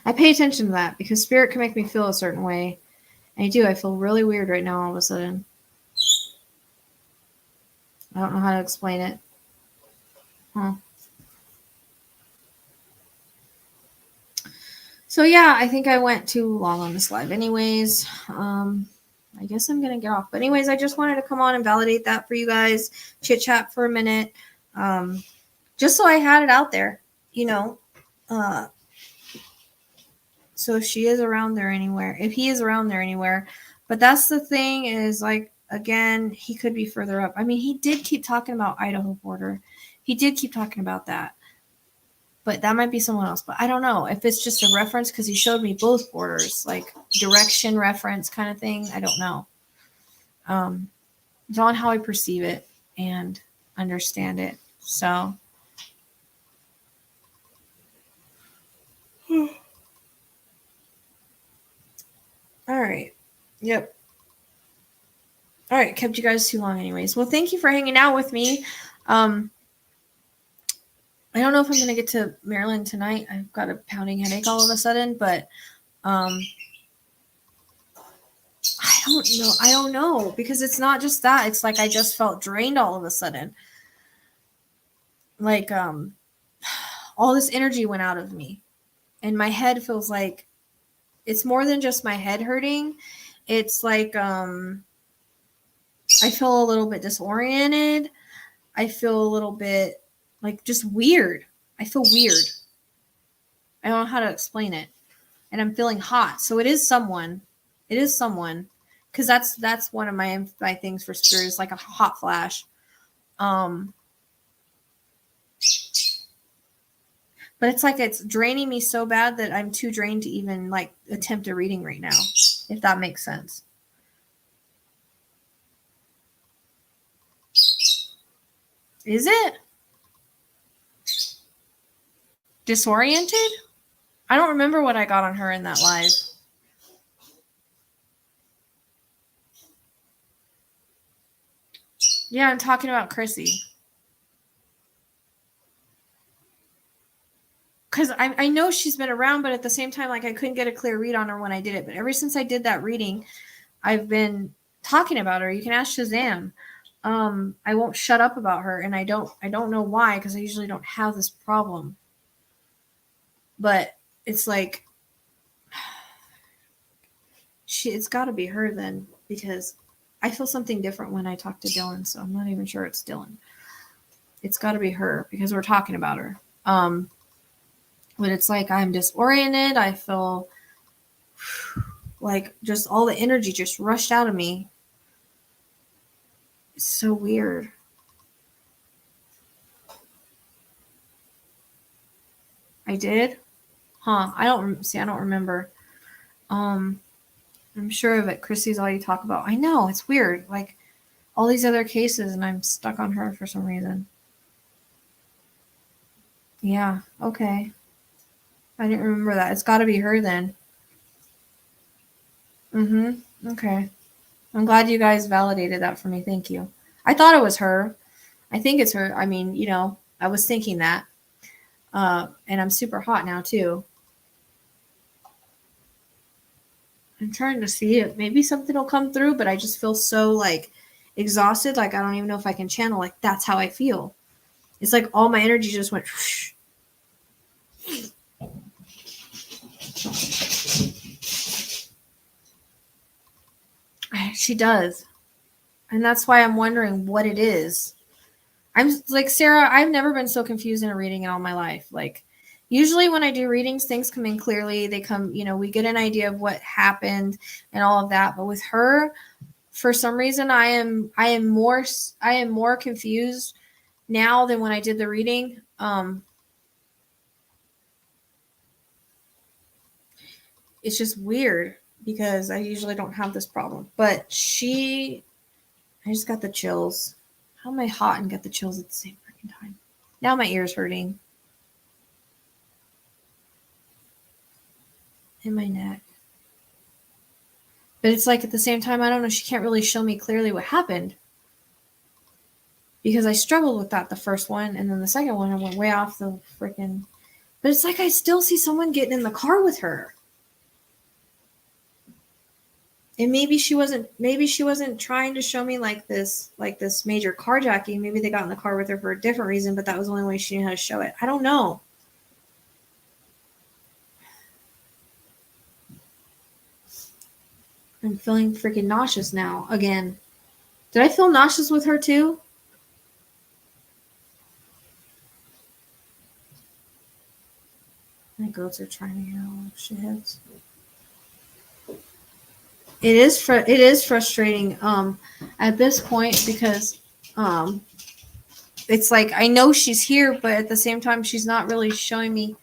I pay attention to that because spirit can make me feel a certain way. And I do. I feel really weird right now all of a sudden. I don't know how to explain it. Huh. So yeah, I think I went too long on this live anyways. I guess I'm going to get off. But anyways, I just wanted to come on and validate that for you guys. Chit chat for a minute. Just so I had it out there, you know. So if she is around there anywhere, if he is around there anywhere. But that's the thing is like, again, he could be further up. I mean, he did keep talking about Idaho border. He did keep talking about that. But that might be someone else. But I don't know if it's just a reference because he showed me both borders, like direction reference kind of thing. I don't know. It's on how I perceive it and understand it. So. All right. Yep. All right, kept you guys too long anyways. Well, thank you for hanging out with me. I don't know if I'm going to get to Maryland tonight. I've got a pounding headache all of a sudden, but I don't know because it's not just that. It's like I just felt drained all of a sudden. Like all this energy went out of me. And my head feels like it's more than just my head hurting. It's like I feel a little bit disoriented. I feel a little bit like just weird. I feel weird. I don't know how to explain it. And I'm feeling hot. So it is someone. It is someone. Because that's one of my things for spirit is like a hot flash. But it's like it's draining me so bad that I'm too drained to even like attempt a reading right now, if that makes sense. Is it? Disoriented? I don't remember what I got on her in that live. Yeah, I'm talking about Chrissy. Because I know she's been around, but at the same time, like I couldn't get a clear read on her when I did it. But ever since I did that reading, I've been talking about her. You can ask Shazam. I won't shut up about her, and I don't know why, because I usually don't have this problem. But it's like it's got to be her then, because I feel something different when I talk to Dylan, so I'm not even sure it's Dylan. It's got to be her because we're talking about her. But it's like I'm disoriented. I feel like just all the energy just rushed out of me. It's so weird. I did? Huh. I don't remember. I'm sure of it. Chrissy's all you talk about. I know. It's weird. Like all these other cases, and I'm stuck on her for some reason. Yeah. Okay. I didn't remember that. It's got to be her then. Okay. I'm glad you guys validated that for me. Thank you. I thought it was her. I think it's her. I mean, I was thinking that. And I'm super hot now too. I'm trying to see it. Maybe something will come through, but I just feel so like exhausted. Like I don't even know if I can channel. Like that's how I feel. It's like all my energy just went. Whoosh. She does. And that's why I'm wondering what it is. I'm like, Sarah, I've never been so confused in a reading in all my life. Like, usually when I do readings, things come in clearly. They come, we get an idea of what happened and all of that. But with her, for some reason, I am more confused now than when I did the reading. It's just weird because I usually don't have this problem. But I just got the chills. How am I hot and get the chills at the same freaking time? Now my ear's hurting. In my neck. But it's like at the same time, I don't know, she can't really show me clearly what happened. Because I struggled with that the first one, and then the second one I went way off the freaking. But it's like I still see someone getting in the car with her. And maybe she wasn't trying to show me like this major carjacking. Maybe they got in the car with her for a different reason, but that was the only way she knew how to show it. I don't know. I'm feeling freaking nauseous now again. Did I feel nauseous with her too? My goats are trying to hear all shitheads. It is frustrating at this point because it's like I know she's here, but at the same time she's not really showing me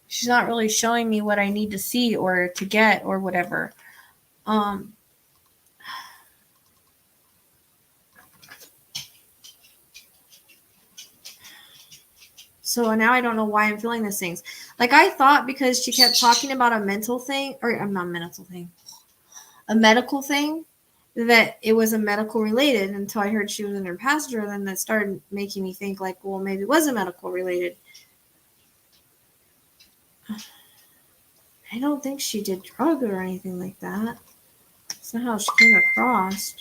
what I need to see or to get or whatever. So now I don't know why I'm feeling these things. Like I thought because she kept talking about a mental thing, or I'm not a mental thing. a medical thing, that it was a medical related until I heard she was in her passenger. Then that started making me think like, well, maybe it was a medical related. I don't think she did drugs or anything like that. That's not how she came across.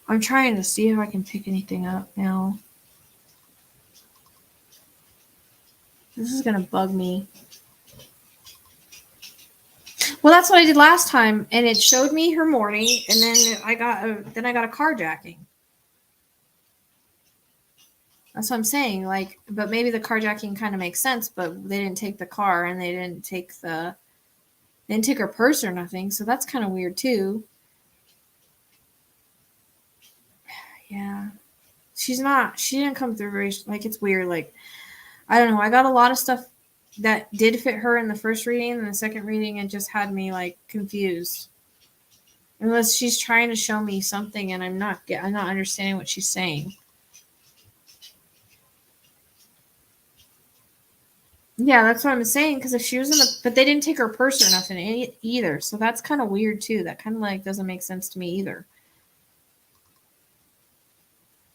I'm trying to see if I can pick anything up now. This is gonna bug me. Well, that's what I did last time, and it showed me her morning, and then I got a carjacking. That's what I'm saying. Like, but maybe the carjacking kind of makes sense, but they didn't take the car and they didn't take her purse or nothing. So that's kind of weird too. Yeah, she didn't come through very, like, it's weird. Like, I don't know. I got a lot of stuff that did fit her in the first reading, and the second reading it just had me like confused. Unless she's trying to show me something and I'm not understanding what she's saying. Yeah, that's what I'm saying. Because if she was in but they didn't take her purse or nothing either. So that's kind of weird too. That kind of like doesn't make sense to me either.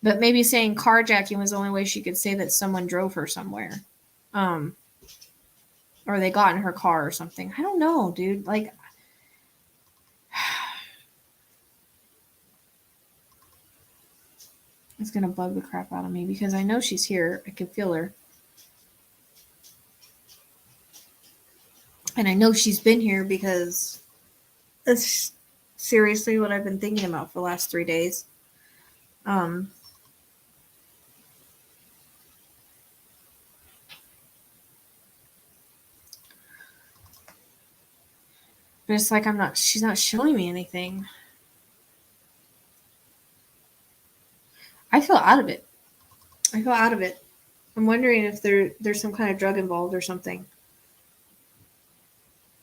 But maybe saying carjacking was the only way she could say that someone drove her somewhere. Or they got in her car or something. I don't know, dude. Like, it's going to bug the crap out of me because I know she's here. I can feel her. And I know she's been here because that's seriously what I've been thinking about for the last 3 days. But it's like she's not showing me anything. I feel out of it. I'm wondering if there's some kind of drug involved or something.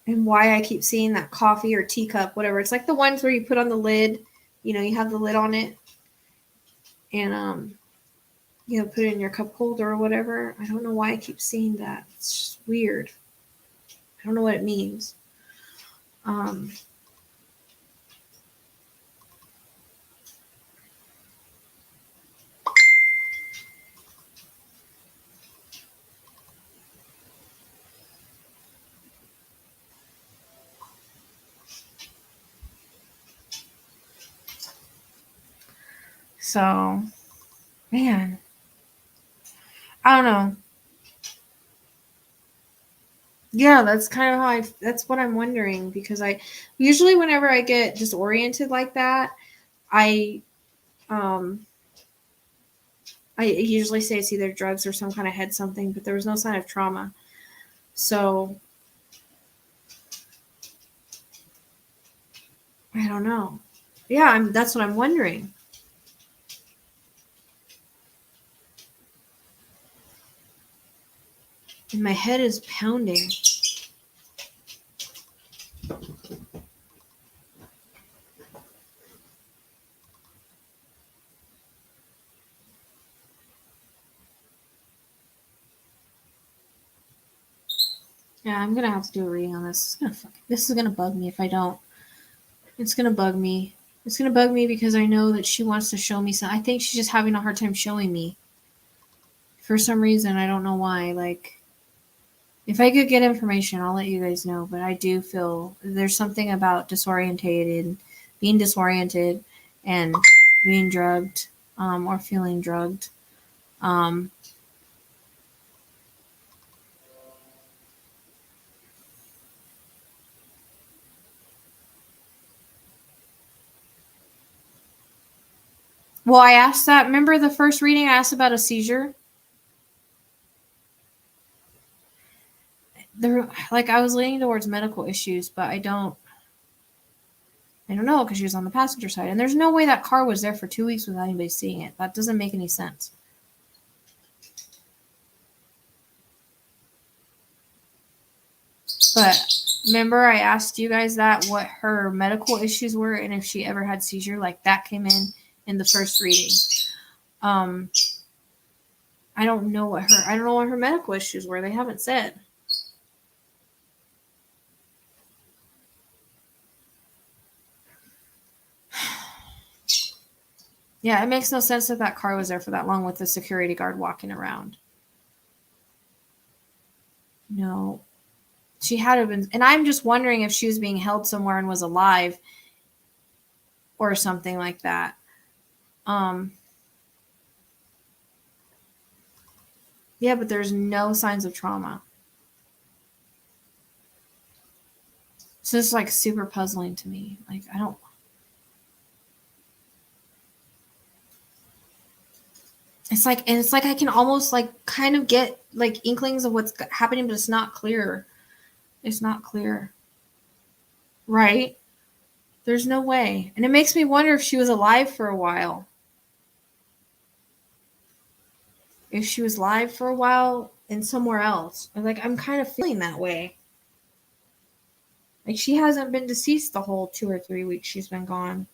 And why I keep seeing that coffee or teacup, whatever. It's like the ones where you put on the lid, you have the lid on it and, put it in your cup holder or whatever. I don't know why I keep seeing that. It's just weird. I don't know what it means. So, man, I don't know. Yeah, that's kind of how that's what I'm wondering, because I usually whenever I get disoriented like that, I usually say it's either drugs or some kind of head something, but there was no sign of trauma. So I don't know. Yeah, that's what I'm wondering. And my head is pounding. Yeah, I'm gonna have to do a reading on this. This is gonna bug me if I don't. It's gonna bug me. It's gonna bug me because I know that she wants to show me something. I think she's just having a hard time showing me. For some reason, I don't know why. Like, if I could get information, I'll let you guys know. But I do feel there's something about being disoriented, and being drugged, or feeling drugged. Well, I asked that. Remember the first reading? I asked about a seizure. I was leaning towards medical issues, but I don't know, because she was on the passenger side, and there's no way that car was there for 2 weeks without anybody seeing it. That doesn't make any sense. But remember, I asked you guys what her medical issues were, and if she ever had seizure. Like, that came in the first reading. I don't know what her medical issues were. They haven't said. Yeah, it makes no sense that car was there for that long with the security guard walking around. No. She had to have been, and I'm just wondering if she was being held somewhere and was alive or something like that. Yeah, but there's no signs of trauma. So it's like super puzzling to me. Like, I don't. It's like I can almost like kind of get like inklings of what's happening, but it's not clear. It's not clear. Right? There's no way. And it makes me wonder if she was alive for a while. If she was alive for a while and somewhere else. Like, I'm kind of feeling that way. Like, she hasn't been deceased the whole 2 or 3 weeks she's been gone.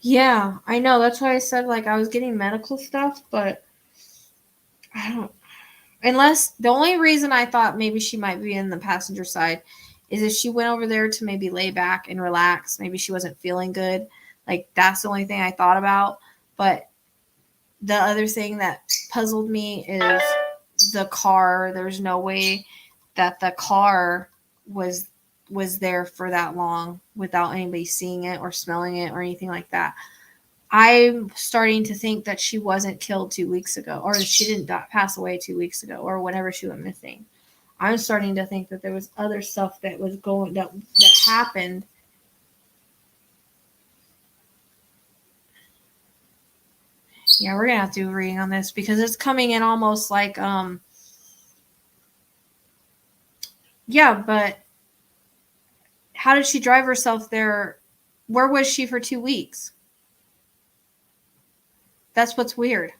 Yeah, I know. That's why I said, like, I was getting medical stuff, but I don't. Unless the only reason I thought maybe she might be in the passenger side is if she went over there to maybe lay back and relax. Maybe she wasn't feeling good. Like, that's the only thing I thought about. But the other thing that puzzled me is the car. There's no way that the car was there for that long without anybody seeing it or smelling it or anything like that. I'm starting to think that she wasn't killed 2 weeks ago, or she didn't pass away 2 weeks ago, or whenever she went missing. I'm starting to think that there was other stuff that was that happened. Yeah, we're gonna have to do a reading on this because it's coming in almost like yeah, but how did she drive herself there? Where was she for 2 weeks? That's what's weird.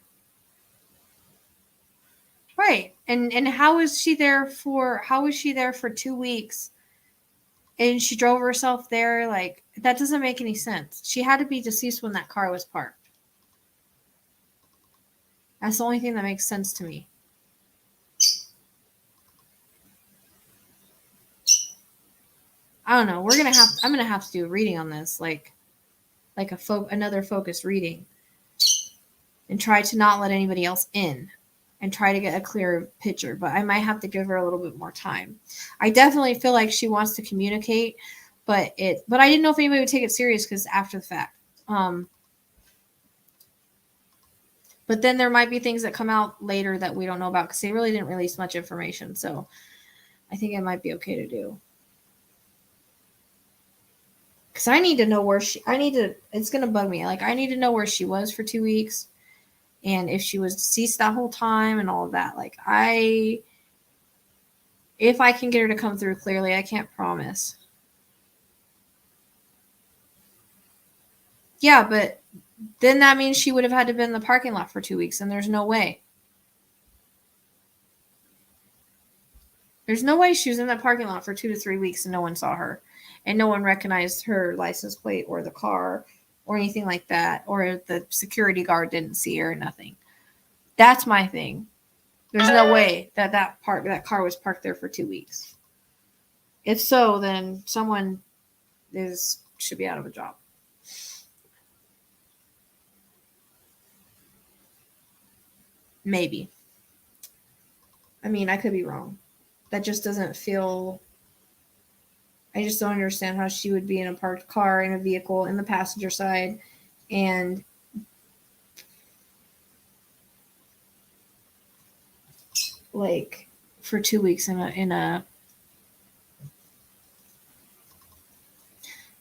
Right. And how was she there for 2 weeks and she drove herself there? Like, that doesn't make any sense. She had to be deceased when that car was parked. That's the only thing that makes sense to me. I don't know. I'm gonna have to do a reading on this, like another focused reading, and try to not let anybody else in, and try to get a clearer picture. But I might have to give her a little bit more time. I definitely feel like she wants to communicate, but I didn't know if anybody would take it serious because after the fact. But then there might be things that come out later that we don't know about because they really didn't release much information. So I think it might be okay to do. Because I need to know it's going to bug me. Like, I need to know where she was for 2 weeks and if she was deceased that whole time and all of that. Like, if I can get her to come through clearly, I can't promise. Yeah, but then that means she would have had to be in the parking lot for 2 weeks, and there's no way. There's no way she was in that parking lot for 2 to 3 weeks and no one saw her. And no one recognized her license plate or the car or anything like that. Or the security guard didn't see her or nothing. That's my thing. There's no way that car was parked there for 2 weeks. If so, then someone should be out of a job. Maybe. I mean, I could be wrong. That just doesn't feel... I just don't understand how she would be in a parked car in a vehicle in the passenger side and like for 2 weeks in a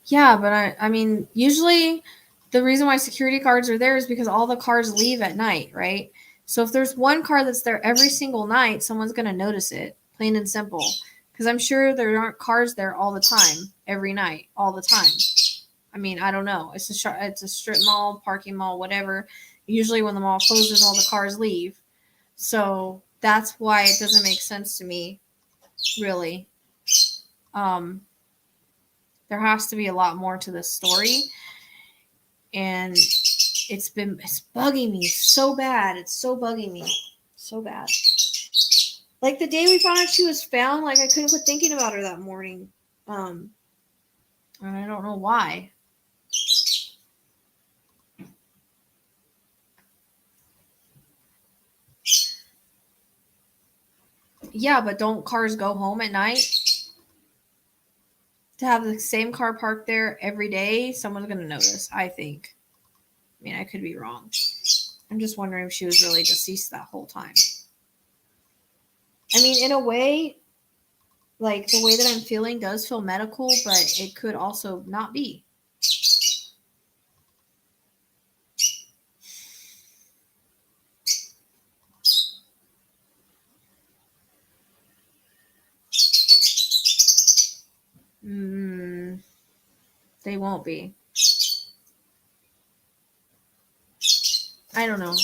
yeah, but I mean, usually the reason why security guards are there is because all the cars leave at night, right? So if there's one car that's there every single night, someone's going to notice it, plain and simple. Because I'm sure there aren't cars there all the time, every night, all the time. I mean, I don't know. It's a strip mall, parking mall, whatever. Usually when the mall closes, all the cars leave. So that's why it doesn't make sense to me, really. There There has to be a lot more to this story. And it's bugging me so bad. It's so bugging me. So bad. Like the day we found out she was found, like I couldn't quit thinking about her that morning. And I don't know why. Yeah, but don't cars go home at night? To have the same car parked there every day, someone's going to notice, I think. I mean, I could be wrong. I'm just wondering if she was really deceased that whole time. I mean, in a way, like the way that I'm feeling does feel medical, but it could also not be. They won't be. I don't know.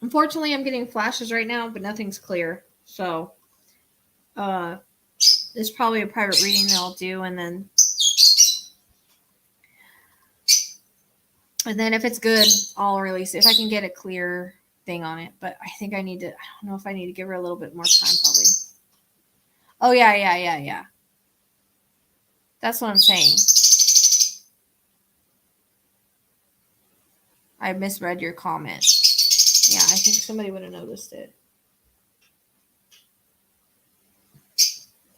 Unfortunately, I'm getting flashes right now, but nothing's clear. So, there's probably a private reading that I'll do, and then if it's good, I'll release it. If I can get a clear thing on it. But I think I don't know if I need to give her a little bit more time, probably. Oh, yeah. That's what I'm saying. I misread your comment. Yeah, I think somebody would have noticed it.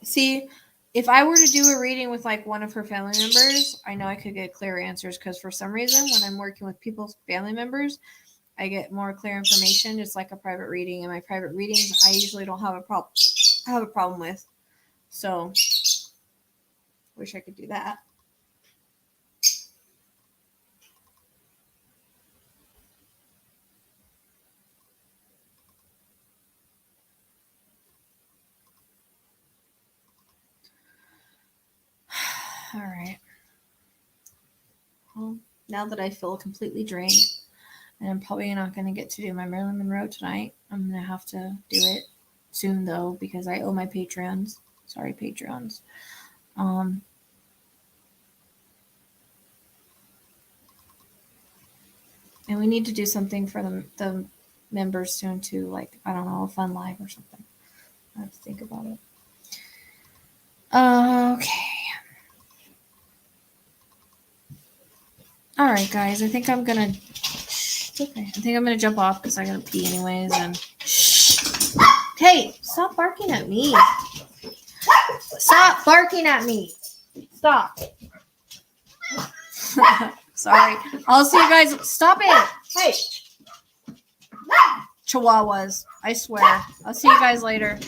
See, if I were to do a reading with like one of her family members, I know I could get clear answers because for some reason, when I'm working with people's family members, I get more clear information. It's like a private reading, and my private readings, I usually don't have a problem with. So, wish I could do that. All right. Well, now that I feel completely drained, and I'm probably not going to get to do my Marilyn Monroe tonight, I'm going to have to do it soon, though, because I owe my Patrons. Sorry, Patrons. And we need to do something for the members soon, too. Like, I don't know, a fun live or something. I have to think about it. Okay. All right, guys. I think I'm gonna. It's okay. I think I'm gonna jump off because I gotta pee anyways. And hey, stop barking at me! Stop barking at me! Stop. Sorry. I'll see you guys. Stop it! Hey, Chihuahuas. I swear. I'll see you guys later.